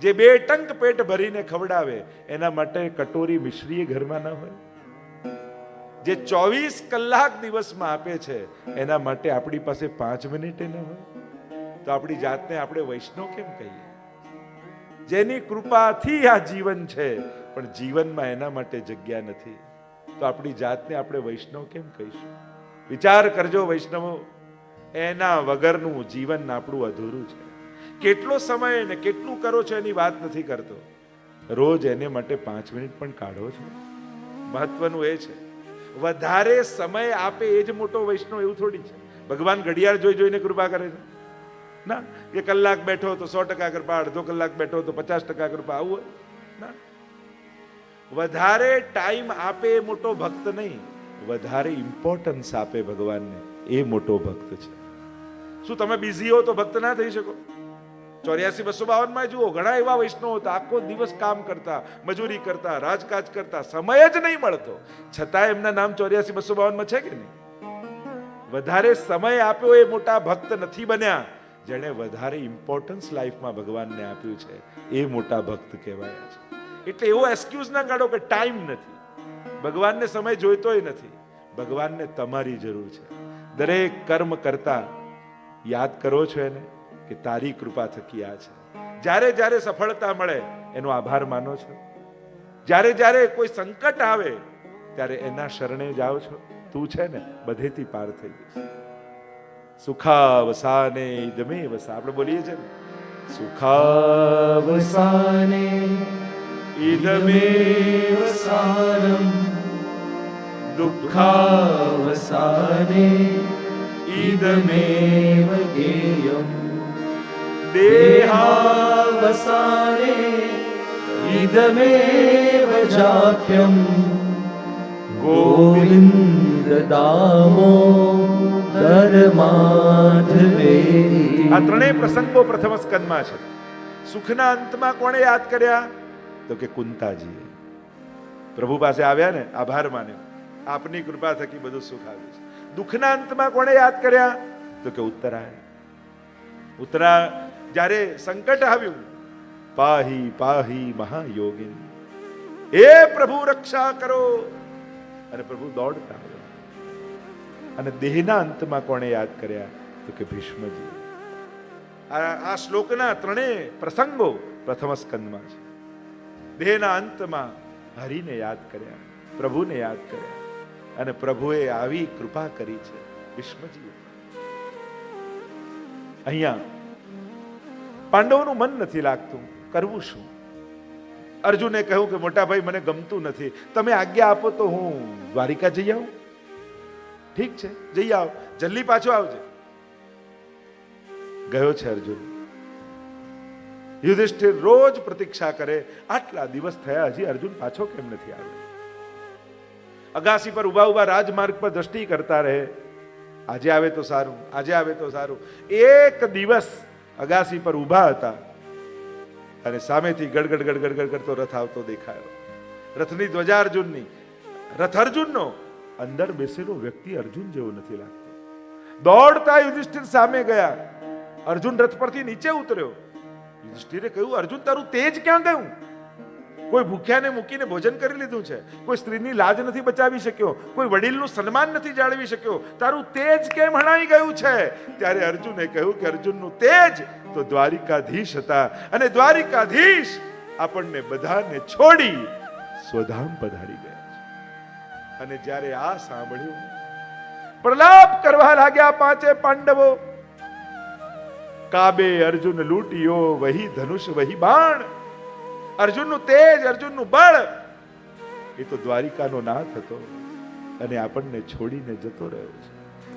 જે બે ટંક પેટ ભરીને ખવડાવે એના માટે કટોરી મિશ્રી ઘરમાં ન હોય. જે 24 કલાક દિવસમાં આપે છે એના માટે આપણી પાસે 5 મિનિટ ન હોય તો આપણી જાતને આપણે વૈષ્ણવ કેમ કહીએ. જેની કૃપાથી આ જીવન છે પણ જીવનમાં એના માટે જગ્યા નથી તો આપણી જાતને આપણે વૈષ્ણવ કેમ કહીશું. વિચાર કરજો વૈષ્ણવો, એના વગરનું જીવન આપણું અધૂરું છે. કેટલો સમય ને કેટલું કરો છો એની વાત નથી કરતો, રોજ એને માટે 5 મિનિટ પણ કાઢો છો. મહત્વનું એ છે વધારે સમય આપે એ જ મોટો વૈષ્ણવ એવું થોડી છે. ભગવાન ઘડિયાળ જોઈ જોઈને કૃપા કરે છે ના, કે કલાક બેઠો તો 100% કૃપા, અડધો કલાક બેઠો તો 50% કૃપા, આવું ના. વધારે ટાઈમ આપે એ મોટો ભક્ત નહીં, વધારે ઇમ્પોર્ટન્સ આપે ભગવાનને એ મોટો ભક્ત છે. શું તમે બિઝી હો તો ભક્ત ના થઈ શકો? 84-252 માં જુઓ, ઘણા એવા વૈષ્ણવ હતા આખો દિવસ કામ કરતા, મજૂરી કરતા, રાજકાજ કરતા, સમય જ નહીં મળતો, છતાં એમના નામ 84-252 માં છે કે નહીં? વધારે સમય આપ્યો એ મોટા ભક્ત નથી બન્યા, જેણે વધારે ઇમ્પોર્ટન્સ લાઈફમાં ભગવાનને આપ્યું છે એ મોટા ભક્ત કહેવાયા છે. એટલે એવો એક્સક્યુઝ ના કાઢો કે ટાઈમ નથી. ભગવાનને સમય જોઈતોય નથી, ભગવાનને તમારી જરૂર છે. દરેક કર્મ કરતા યાદ કરો છો એને કે તારી કૃપા થકી આ છે. જ્યારે જ્યારે સફળતા મળે એનો આભાર માનો છો, જ્યારે જ્યારે કોઈ સંકટ આવે ત્યારે એના શરણે જાઓ છો. તું છે ને બધેથી પાર થઈ જશે. સુખાવસાને ઇદમે વસા, આપણે બોલીએ છીએ ને, સુખાવસાને ઇદમે સારમ દુઃખાવસાને ઇદમેવ ગેયમ દેહાવસાને ઇદમેવ જાપ્યમ ગોવિંદ દામો ધર્માધવેરી. આ ત્રણેય પ્રસંગો પ્રથમ સ્કંદમાં છે. સુખના અંતમાં કોણે યાદ કર્યા? તો કે કુંતાજીએ પ્રભુ પાસે આવ્યા ને, આભાર માન્યો, આપની કૃપા થકી બધું સુખ આવ્યું છે. દુઃખના અંતમાં કોણે યાદ કર્યા? તો કે ઉત્તરા જ્યારે સંકટ આવ્યું, પાહી પાહી મહાયોગિન, હે પ્રભુ રક્ષા કરો, અને પ્રભુ દોડતા આવ્યા. અને દેહના અંતમાં કોણે યાદ કર્યા? તો કે ભીષ્મજી. આ શ્લોકના ત્રણેય પ્રસંગો પ્રથમ સ્કંદમાં છે. દેહના અંતમાં હરિને યાદ કર્યા, પ્રભુને યાદ કર્યા, અને પ્રભુએ આવી કૃપા કરી છે ભીષ્મજી. અહીંયા પાંડવોનું મન નથી લાગતું, કરવું શું? અર્જુને કહ્યું કે મોટા ભાઈ મને ગમતું નથી, તમે આજ્ઞા આપો તો હું દ્વારિકા જઈ આવું. ઠીક છે, જઈ આવ, જલ્દી પાછો આવજે. ગયો છે અર્જુન. યુધિષ્ઠિર રોજ પ્રતીક્ષા કરે, આટલા દિવસ થયા હજી અર્જુન પાછો કેમ નથી આવ્યો? અગાસી પર ઉભા ઉભા રાજમાર્ગ પર દ્રષ્ટિ કરતા રહે, આજે આવે તો સારું, આજે આવે તો સારું. એક દિવસ અગાસી પર ઉભા હતા અને સામેથી ગડગડ ગડગડ કરતો રથ આવતો દેખાયો. રથની ધ્વજા અર્જુનની, રથ અર્જુનનો, અંદર બેસેલો વ્યક્તિ અર્જુન જેવો નથી લાગતો. દોડતા યુધિષ્ઠિર સામે ગયા. અર્જુન રથ પરથી નીચે ઉતર્યો. યુધિષ્ઠિરે કહ્યું, અર્જુન તારું તેજ ક્યાં ગયું? કોઈ ભૂખ્યાને મૂકીને ભોજન કરી લીધું છે, કોઈ સ્ત્રીની લાજ નથી બચાવી શક્યો, કોઈ વડીલનું સન્માન નથી જાળવી શક્યો, તારું તેજ કેમ હણાઈ ગયું છે? ત્યારે અર્જુને કહ્યું કે અર્જુનનું તેજ તો દ્વારિકાધીશ હતા, અને દ્વારિકાધીશ આપણને બધાને છોડી સ્વધામ પધારી ગયા છે. અને જ્યારે આ સાંભળ્યું, પ્રલાપ કરવા લાગ્યા પાંચે પાંડવો. કાબે અર્જુન લૂંટ્યો, વહી ધનુષ વહી બાણ. અર્જુનનું તેજ, અર્જુનનું બળ એ તો દ્વારિકાનો નાથ હતો, અને આપણને છોડીને જતો રહ્યો છે.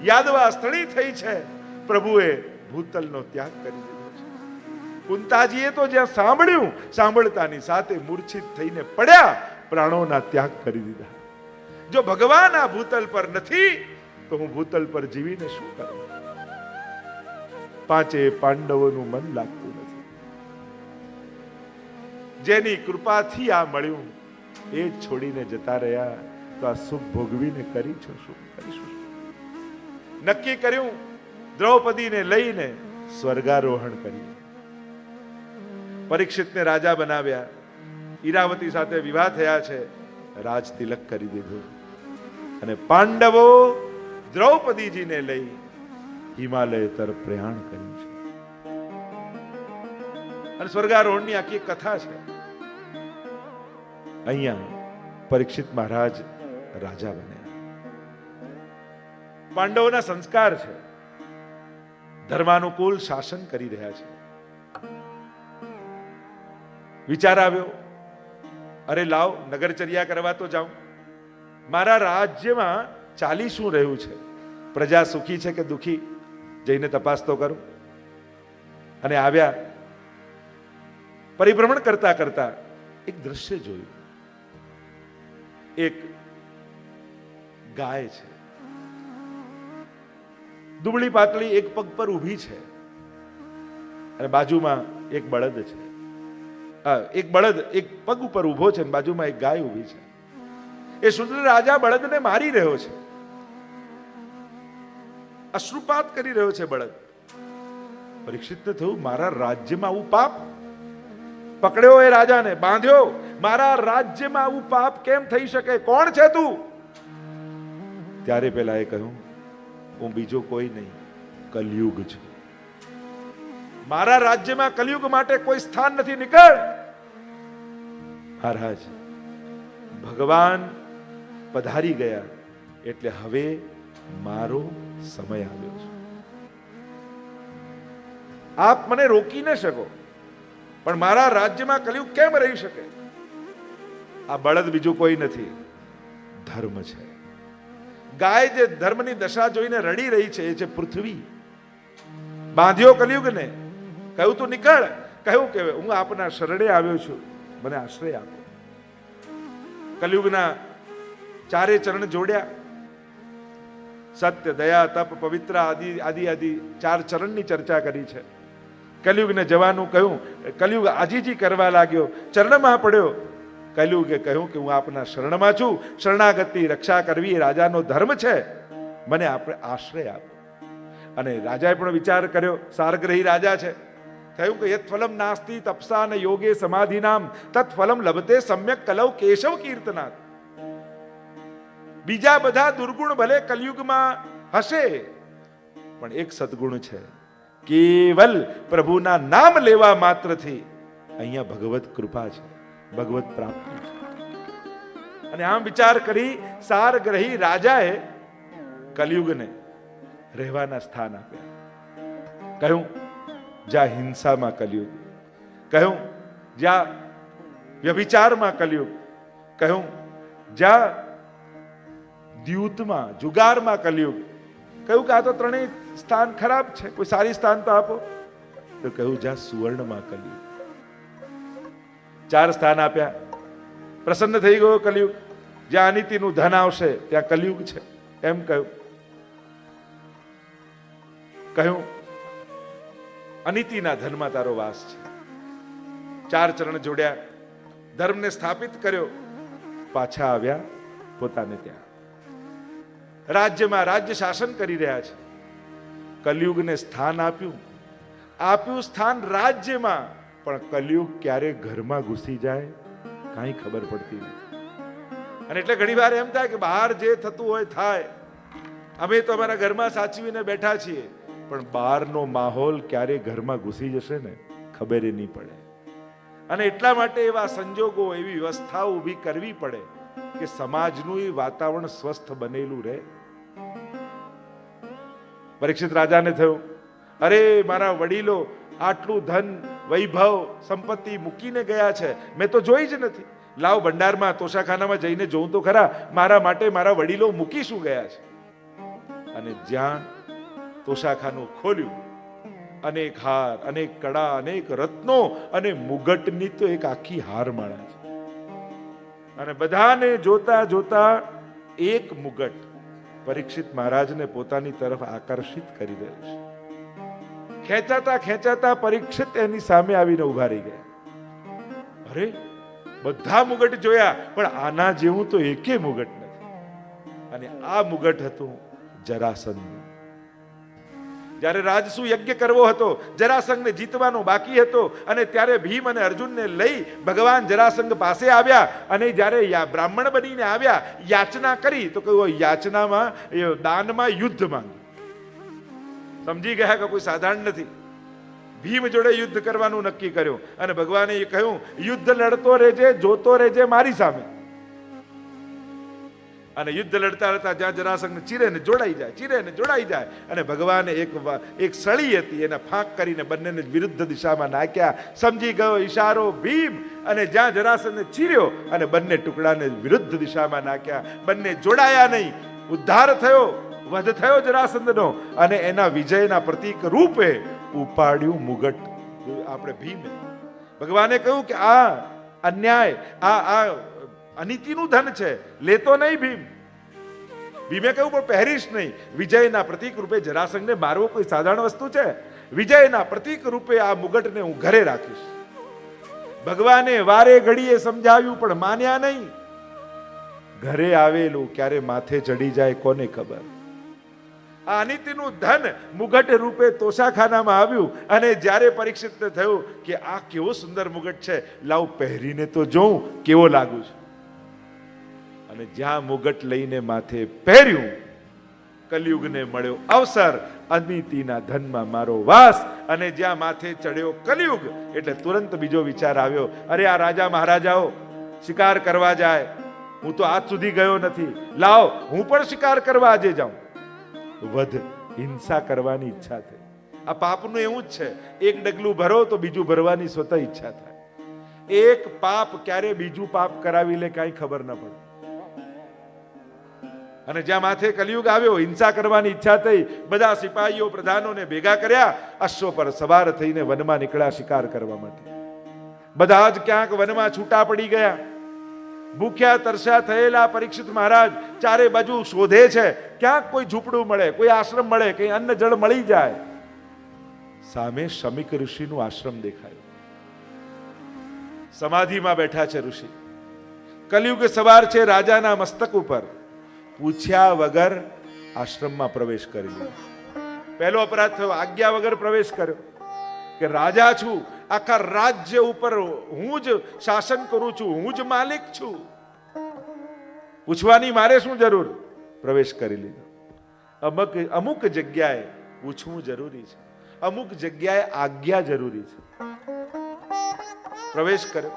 યાદવા સ્થળી થઈ છે, પ્રભુએ ભૂતલનો ત્યાગ કરી દીધો છે. કુંતાજીએ તો જ્યાં સાંભળ્યું, સાંભળતાની સાથે મૂર્છિત થઈને પડ્યા, પ્રાણોના ત્યાગ કરી દીધા. જો ભગવાન આ ભૂતલ પર નથી તો હું ભૂતલ પર જીવીને શું કરું? પાંચે પાંડવોનું મન લાગતું નથી. જેની કૃપાથી આ મળ્યું એ જ છોડીને જતા રહ્યા, તો આ સુખ ભોગવીને કરીશું શું? નક્કી કર્યું, દ્રૌપદીને લઈને સ્વર્ગારોહણ કર્યું. પરીક્ષિતને રાજા બનાવ્યા, ઈરાવતી સાથે વિવાહ થયા છે, રાજ તિલક કરી દીધું. અને પાંડવો દ્રૌપદીજીને લઈ હિમાલય તરફ પ્રયાણ કર્યું છે. અને સ્વર્ગારોહણની આખી કથા છે. અહીંયા પરીક્ષિત મહારાજ રાજા બન્યા. પાંડવોના સંસ્કાર છે, ધર્માનુકૂળ શાસન કરી રહ્યા છે. વિચાર આવ્યો, અરે લાવ નગરચર્યા કરવા તો જાઉં. મારા રાજ્યમાં ચાલી શું રહ્યું છે, પ્રજા સુખી છે કે દુખી, જઈને તપાસ તો કરું. અને આવ્યા. પરિભ્રમણ કરતા કરતા એક દ્રશ્ય જોયું. એક ગાય છે, દુબળી પાતળી, એક પગ પર ઊભી છે, અને બાજુમાં એક બળદ છે. એક બળદ એક પગ ઉપર ઊભો છે, અને બાજુમાં એક ગાય ઊભી છે. એ સુંદર રાજા બળદને મારી રહ્યો છે, અશ્રુપાત કરી રહ્યો છે બળદ. પરીક્ષિતને થયું, મારા રાજ્યમાં આવું પાપ? પકડ્યો એ રાજાને, બાંધ્યો. મારા રાજ્યમાં આવું પાપ કેમ થઈ શકે? કોણ છે તું? ત્યારે પેલા એ કહ્યું, હું બીજો કોઈ નહીં, કલયુગ છું. મારા રાજ્યમાં કલયુગ માટે કોઈ સ્થાન નથી, નીકળ. મહારાજ, ભગવાન પધારી ગયા એટલે હવે મારો સમય આવ્યો છે. આપ મને રોકી ન શકો, પણ મારા રાજ્યમાં કલયુગ કેમ રહી શકે? આ બળદ બીજું કોઈ નથી, ધર્મ છે. ગાય જે ધર્મની દશા જોઈને રડી રહી છે એ છે પૃથ્વી. બાંધ્યો કલયુગને, કહ્યું તું નીકળ. કહ્યું કે હું આપના શરણે આવ્યો છું, મને આશ્રય આપો. કલયુગના ચારે ચરણ જોડ્યા. સત્ય, દયા, તપ, પવિત્ર આદિ આદિ આદિ ચાર ચરણની ચર્ચા કરી છે. કલયુગને જવાનું કહ્યું. કલયુગ આજીજી કરવા લાગ્યો, ચરણમાં પડ્યો. કલયુગે કહ્યું કે હું આપના શરણમાં છું, શરણાગતિ રક્ષા કરવી એ રાજાનો ધર્મ છે, મને આપણે આશ્રય આપો. અને રાજાએ પણ વિચાર કર્યો, સારગ્રહી રાજા છે. થયું કે યત ફલમ નાસ્તિ તપસા ન યોગે સમાધિનામ તત ફલમ લભતે સમ્યક કલૌ કેશવ કીર્તનાથ. બીજા બધા દુર્ગુણ ભલે કલયુગમાં હશે, પણ એક સદગુણ છે, કેવલ પ્રભુના નામ લેવા માત્રથી અહીંયા ભગવત કૃપા છે, ભગવત પ્રાપ્તિ છે. અને આમ વિચાર કરી સારગ્રહી રાજાએ કલયુગને રહેવાના સ્થાન આપ્યા. કહ્યું જ્યાં હિંસામાં કલયુગ, કહ્યું જ્યાં વ્યભિચારમાં કલયુગ, કહ્યું જ્યાં દ્યુતમાં જુગારમાં કલયુગ. કહ્યું કે આ તો ત્રણેય સ્થાન ખરાબ છે, કોઈ સારી સ્થાન તો આપો. તો કહ્યું જ્યાં સુવર્ણમાં કલયુગ. ચાર સ્થાન આપ્યા. પ્રસન્ન થઈ ગયો કલયુગ. જ્યાં અનિતિનું ધન આવશે ત્યાં કલયુગ છે એમ કહ્યું. કહ્યું અનિતિના ધનમાં તારો વાસ છે. ચાર ચરણ જોડ્યા, ધર્મને સ્થાપિત કર્યો. પાછા આવ્યા પોતાને ત્યાં. રાજ્યમાં રાજ્ય શાસન કરી રહ્યા છે. કલિયુગને સ્થાન આપ્યું સ્થાન રાજ્યમાં, પણ કલિયુગ ક્યારે ઘરમાં ઘૂસી જાય કાંઈ ખબર પડતી નથી. અને એટલે ઘણી વાર એમ થાય કે બહાર જે થતું હોય થાય, અમે તો અમારા ઘરમાં સાચવીને બેઠા છીએ, પણ બહારનો માહોલ ક્યારે ઘરમાં ઘૂસી જશે ને ખબર નહીં પડે. અને એટલા માટે એવા સંજોગો, એવી વ્યવસ્થાઓ ઊભી કરવી પડે કે સમાજનું એ વાતાવરણ સ્વસ્થ બનેલું રહે. પરીક્ષિત રાજાને થયું, અરે મારા વડીલો આટલું ધન વૈભવ સંપત્તિ મૂકીને ગયા છે, મેં તો જોઈ જ નથી. લાવ ભંડારમાં તોશાખાનામાં જઈને જોઉં તો ખરા, મારા માટે મારા વડીલો મૂકી શું ગયા છે. અને જ્યાં તોશાખાનું ખોલ્યું, અનેક હાર, અનેક કડા, અનેક રત્નો અને મુગટની તો એક આખી હારમાળા છે. અને બધાને જોતા જોતા એક મુગટ પરીક્ષિત મહારાજને પોતાની તરફ આકર્ષિત કરી દે છે. ખેંચાતા ખેંચાતા પરીક્ષિત એની સામે આવીને ઉભા રહી ગયા. અરે બધા મુગટ જોયા, પણ આના જેવું તો એકે મુગટ નથી. અને આ મુગટ હતું જરાસંઘ. જ્યારે રાજસુ યજ્ઞ કરવો હતો, જરાસંઘને જીતવાનો બાકી હતો, અને ત્યારે ભીમ અને અર્જુનને લઈ ભગવાન જરાસંઘ પાસે આવ્યા. અને જ્યારે બ્રાહ્મણ બનીને આવ્યા, યાચના કરી તો કહ્યું યાચનામાં દાનમાં યુદ્ધ માંગ્યું. સમજી ગયા કે કોઈ સાધારણ નથી. ભીમ જોડે યુદ્ધ કરવાનું નક્કી કર્યું. અને ભગવાને એ કહ્યું, યુદ્ધ લડતો રહેજે, જોતો રહેજે મારી સામે. અને યુદ્ધ લડતા લડતા જ્યાં જરાસંઘ ચીરે ને જોડાઈ જાય. અને ભગવાને એક સળી હતી, એને ફાંક કરીને બંનેને વિરુદ્ધ દિશામાં નાખ્યા. સમજી ગયો ઈશારો ભીમ. અને જ્યાં જરાસંઘને ચીર્યો અને બંને ટુકડાને વિરુદ્ધ દિશામાં નાખ્યા. બંને જોડાયા નહીં. ઉદ્ધાર થયો, વધ થયો જરાસંઘનો. અને એના વિજયના પ્રતીક રૂપે ઉપાડ્યું મુગટ આપણે ભીમે. ભગવાને કહ્યું કે આ અન્યાય, આ અનીતિનું ધન છે, લેતો નહીં ભીમ. ભીમે કહ્યું પણ પહેરીશ નહીં. વિજયના પ્રતીક રૂપે જરાસંઘને મારવો કોઈ સાધારણ વસ્તુ છે? વિજયના પ્રતીક રૂપે આ મુગટને હું ઘરે રાખીશ. ભગવાને વારે ઘડીએ સમજાવ્યું પણ માન્યા નહીં. ઘરે આવેલું ક્યારે માથે ચડી જાય કોને ખબર. આ અનિતિનું ધન મુગટ રૂપે તોશાખાનામાં આવ્યું. અને જ્યારે પરીક્ષિતને થયું કે આ કેવો સુંદર મુગટ છે, લાવ પહેરીને તો જોઉં કેવો લાગુ છે. અને જ્યાં મુગટ લઈને માથે પહેર્યું, કલિયુગને મળ્યો અવસર, અનિતિના ધનમાં મારો વાસ. અને જ્યાં માથે ચડ્યો કલિયુગ, એટલે તુરંત બીજો વિચાર આવ્યો, અરે આ રાજા મહારાજાઓ શિકાર કરવા જાય, હું તો આજ સુધી ગયો નથી, લાવ હું પણ શિકાર કરવા આજે જાઉં. વધ, હિંસા કરવાની ઈચ્છા થઈ. આ પાપનું એવું જ છે, એક ડગલું ભરો તો બીજું ભરવાની સ્વતઃ ઈચ્છા થાય. એક પાપ ક્યારે બીજું પાપ કરાવી લે કાંઈ ખબર ન પડે. અને જ્યાં માથે કલિયુગ આવ્યો, હિંસા કરવાની ઈચ્છા થઈ. બધા સિપાહીઓ પ્રધાનોને ભેગા કર્યા, અશ્વ પર સવાર થઈને વનમાં નીકળ્યા શિકાર કરવા માટે. બધા જ ક્યાંક વનમાં છૂટા પડી ગયા. ભૂખ્યા તરસ્યા થયેલા પરીક્ષિત મહારાજ ચારે બાજુ શોધે છે, ક્યાંક કોઈ ઝૂંપડું મળે, કોઈ આશ્રમ મળે, કઈ અન્ન જળ મળી જાય. સામે શમિક ઋષિનું આશ્રમ દેખાયું. સમાધિમાં બેઠા છે ઋષિ. કલિયુગ સવાર છે રાજાના મસ્તક ઉપર. પૂછ્યા વગર આશ્રમમાં પ્રવેશ કરી લીધો. પહેલો અપરાધ થયો, આજ્ઞા વગર પ્રવેશ કર્યો. કે રાજા છું, આખા રાજ્ય ઉપર હું જ શાસન કરું છું, હું જ માલિક છું, પૂછવાની મારે શું જરૂર? પ્રવેશ કરી લીધો. અમુક જગ્યાએ પૂછવું જરૂરી છે, અમુક જગ્યાએ આજ્ઞા જરૂરી છે. પ્રવેશ કર્યો.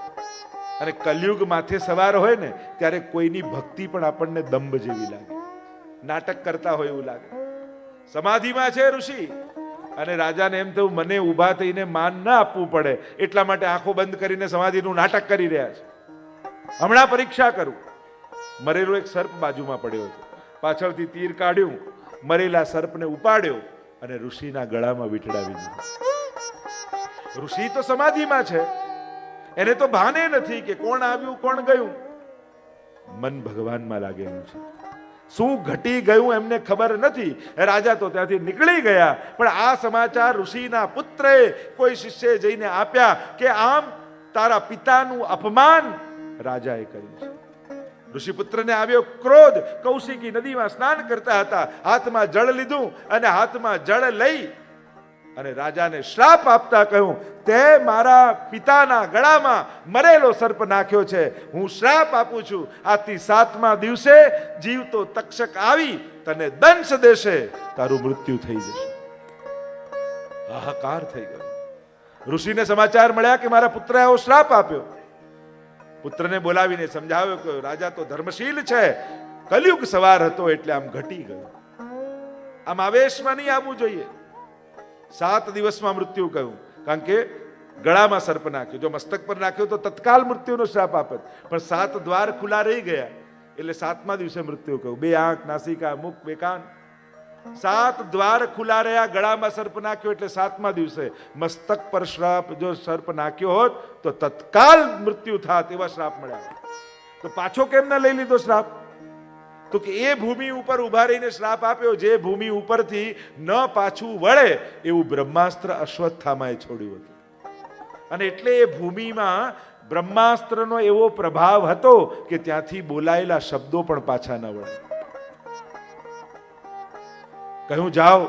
અને કલિયુગ માથે સવાર હોય ને ત્યારે કોઈની ભક્તિ પણ આપણને દંભ જેવી લાગે, નાટક કરતા હોય એવું લાગે. સમાધિમાં છે ઋષિ. અને રાજાને એમ થયું મને ઊભા થઈને માન ના આપવું પડે, એટલા માટે આંખો બંધ કરીને સમાધિનું નાટક કરી રહ્યા છે. હમણાં પરીક્ષા કરું. મરેલો એક સર્પ બાજુમાં પડ્યો હતો. પાછળથી તીર કાઢ્યું, મરેલા સર્પને ઉપાડ્યો અને ઋષિના ગળામાં વીંટળાવી દીધો. ઋષિ તો સમાધિમાં છે, એને તો ભાને નથી કે કોણ આવ્યું કોણ ગયું. મન ભગવાનમાં લાગેલું છે. શું ઘટી ગયું એમને ખબર નથી. રાજા તો ત્યાંથી નીકળી ગયા. પણ આ સમાચાર ઋષિના પુત્રએ કોઈ શિષ્યએ જઈને આપ્યા કે આમ તારા પિતાનું અપમાન રાજાએ કર્યું છે. ઋષિપુત્રને આવ્યો ક્રોધ. કૌશિકી નદીમાં સ્નાન કરતા હતા, હાથમાં જળ લીધું અને હાથમાં જળ લઈ અને રાજાને શ્રાપ આપતા કહ્યું, તે મારા પિતાના ગળામાં મરેલો સર્પ નાખ્યો છે. હું શ્રાપ આપું છું, આથી 7મા દિવસે જીવતો તક્ષક આવી તને દંશ દેશે, તારું મૃત્યુ થઈ જશે. હાહાકાર થઈ ગયો. ઋષિને સમાચાર મળ્યા કે મારા પુત્રએ આવો શ્રાપ આપ્યો. પુત્રને બોલાવીને સમજાવ્યો કે રાજા તો ધર્મશીલ છે, કલયુગ સવાર હતો એટલે આમ ઘટી ગયો. આમ આવેશમાં નહીં આવવું જોઈએ. 7 દિવસમાં મૃત્યુ કહ્યું, કારણ કે ગળામાં સર્પ નાખ્યો. જો મસ્તક પર નાખ્યો તો તત્કાલ મૃત્યુનો શ્રાપ આપત, પણ 7 દ્વાર ખુલ્લા રહી ગયા એટલે 7મા દિવસે મૃત્યુ કહ્યું. 2 આંખ, નાસિકા, મુખ, 2 કાન, 7 દ્વાર ખુલ્લા રહ્યા. ગળામાં સર્પ નાખ્યો એટલે 7મા દિવસે. મસ્તક પર શ્રાપ જો સર્પ નાખ્યો હોત તો તત્કાલ મૃત્યુ થાત, એવા શ્રાપ મળ્યા. તો પાછો કેમ ના લઈ લીધો શ્રાપ? તો કે એ ભૂમિ ઉપર ઉભા રહીને શ્રાપ આપ્યો જે ભૂમિ ઉપરથી ન પાછું વળે એવું બ્રહ્માસ્ત્ર અશ્વત્થામાએ છોડ્યું હતું. અને એટલે એ ભૂમિમાં બ્રહ્માસ્ત્રનો એવો પ્રભાવ હતો કે ત્યાંથી બોલાયેલા શબ્દો પણ પાછા ન વળે. કહ્યું, જાઓ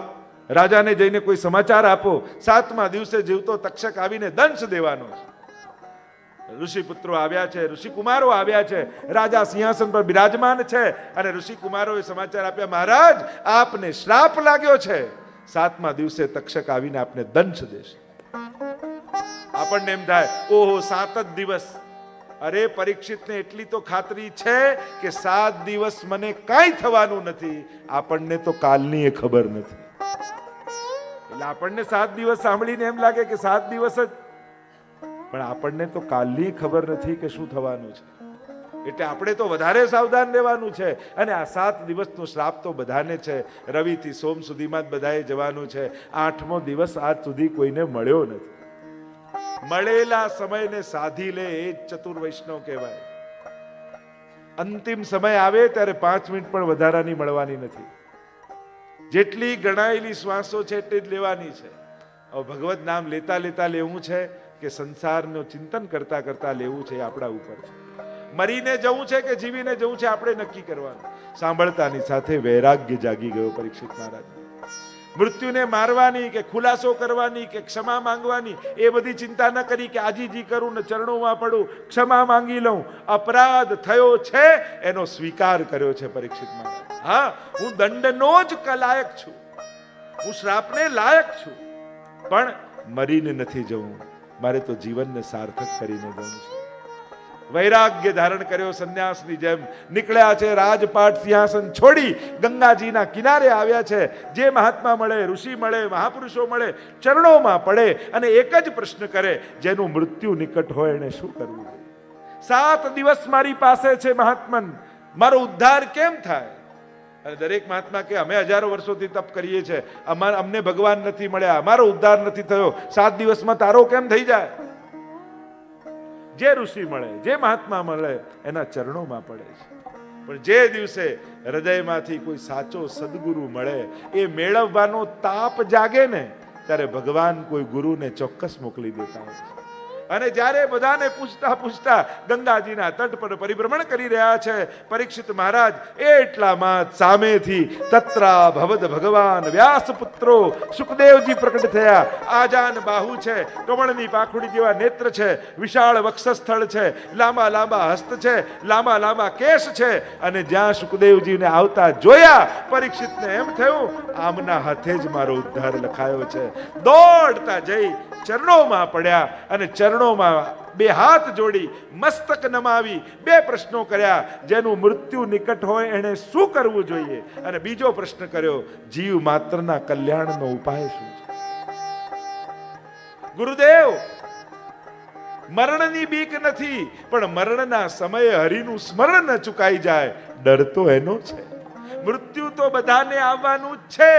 રાજાને જઈને કોઈ સમાચાર આપો, 7મા દિવસે જીવતો તક્ષક આવીને દંશ દેવાનો છે. ઋષિપુત્રો આવ્યા છે, ઋષિકુમારો આવ્યા છે, રાજા સિંહાસન પર બિરાજમાન છે અને ઋષિકુમારોએ સમાચાર આપ્યા, મહારાજ આપને શ્રાપ લાગ્યો છે, 7મા દિવસે તક્ષક આવીને આપને દંશ દેશે. આપણને એમ થાય, ઓહો 7 જ દિવસ. અરે પરીક્ષિતને એટલી તો ખાતરી છે કે 7 દિવસ મને કાંઈ થવાનું નથી. આપણને તો કાલની એ ખબર નથી. એટલે આપણને 7 દિવસ સાંભળીને એમ લાગે કે 7 દિવસ જ, પણ આપણને તો કાલની ખબર નથી કે શું થવાનું છે. એટલે આપણે તો વધારે સાવધાન રહેવાનું છે. અને આ 7 દિવસનો શ્રાપ તો બધાને છે. રવિથી સોમ સુધીમાં જ બધાએ જવાનું છે. 8મો દિવસ આજ સુધી કોઈને મળ્યો નથી. મળેલા સમયને સાધી લે એ જ ચતુર વૈષ્ણવ કહેવાય. અંતિમ સમય આવે ત્યારે 5 મિનિટ પણ વધારાની મળવાની નથી. જેટલી ગણાયેલી શ્વાસો છે એટલી જ લેવાની છે. હવે ભગવત નામ લેતા લેતા લેવું છે કે સંસારનું ચિંતન કરતા કરતા લેવું છે, આપણા ઉપર છે. મરીને જવું છે કે જીવીને જવું છે આપણે નક્કી કરવાનું. સાંભળતાની સાથે વૈરાગ્ય જાગી ગયો પરીક્ષિત મહારાજ. મૃત્યુને મારવાની કે ખુલાસો કરવાની કે ક્ષમા માંગવાની એ બધી ચિંતા ન કરી કે આજીજી કરું ને ચરણોમાં પડું, ક્ષમા માંગી લઉં. અપરાધ થયો છે એનો સ્વીકાર કર્યો છે પરીક્ષિત મહારાજ. હા, હું દંડનો જ લાયક છું, હું શ્રાપને લાયક છું, પણ મરીને નથી જવું, મારે તો જીવનને સાર્થક કરીને જવું છે. વૈરાગ્ય ધારણ કર્યો, સંન્યાસની જેમ નીકળ્યા છે. રાજપાટ સિંહાસન છોડી ગંગાજીના કિનારે આવ્યા છે. જે મહાત્મા મળે, ઋષિ મળે, મહાપુરુષો મળે, ચરણોમાં પડે અને એક જ પ્રશ્ન કરે, જેનું મૃત્યુ નિકટ હોય એને શું કરવું? 7 દિવસ મારી પાસે છે મહાત્મન, મારો ઉદ્ધાર કેમ થાય? અને દરેક મહાત્મા કે અમે હજારો વર્ષોથી તપ કરીએ છીએ, અમને ભગવાન નથી મળ્યા, અમારો ઉદ્ધાર નથી થયો, 7 દિવસમાં તારો કેમ થઈ જાય? જે ઋષિ મળે, જે મહાત્મા મળે એના ચરણોમાં પડે છે. પણ જે દિવસે હૃદયમાંથી કોઈ સાચો સદગુરુ મળે, એ મેળવવાનો તાપ જાગે ને, ત્યારે ભગવાન કોઈ ગુરુને ચોક્કસ મોકલી દેતા હોય છે. અને જ્યારે બધાને પૂછતા પૂછતા ગંગાજીના તટ પર પરિભ્રમણ કરી રહ્યા છે પરીક્ષિત મહારાજ, એટલામાં સામેથી તત્રા ભવદ ભગવાન વ્યાસપુત્રો સુખદેવજી પ્રકટ થયા. આજાન બાહુ છે, કમળની પાંખુડી જેવા નેત્ર છે, વિશાળ વક્ષસ્થળ છે, લાંબા લાંબા હસ્ત છે, લાંબા લાંબા કેશ છે. અને જ્યાં સુખદેવજીને આવતા જોયા પરીક્ષિતને એમ થયું, આમના હાથે જ મારો ઉદ્ધાર લખાયો છે. દોડતા જઈ ચરણોમાં પડ્યા અને ચરણોમાં 2 હાથ જોડી મસ્તક નમાવી 2 પ્રશ્નો કર્યા. જેનું મૃત્યુ નિકટ હોય એને શું કરવું જોઈએ? અને બીજો પ્રશ્ન કર્યો, જીવ માત્રના કલ્યાણનો ઉપાય શું છે? ગુરુદેવ, મરણની બીક નથી, પણ મરણના સમયે હરિનું સ્મરણ ન ચૂકાઈ જાય, ડર તો એનો છે. મૃત્યુ તો બધાને આવવાનું જ છે,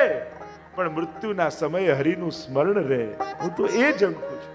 પણ મૃત્યુના સમયે હરિનું સ્મરણ રહે, હું તો એ જ અંકું છું.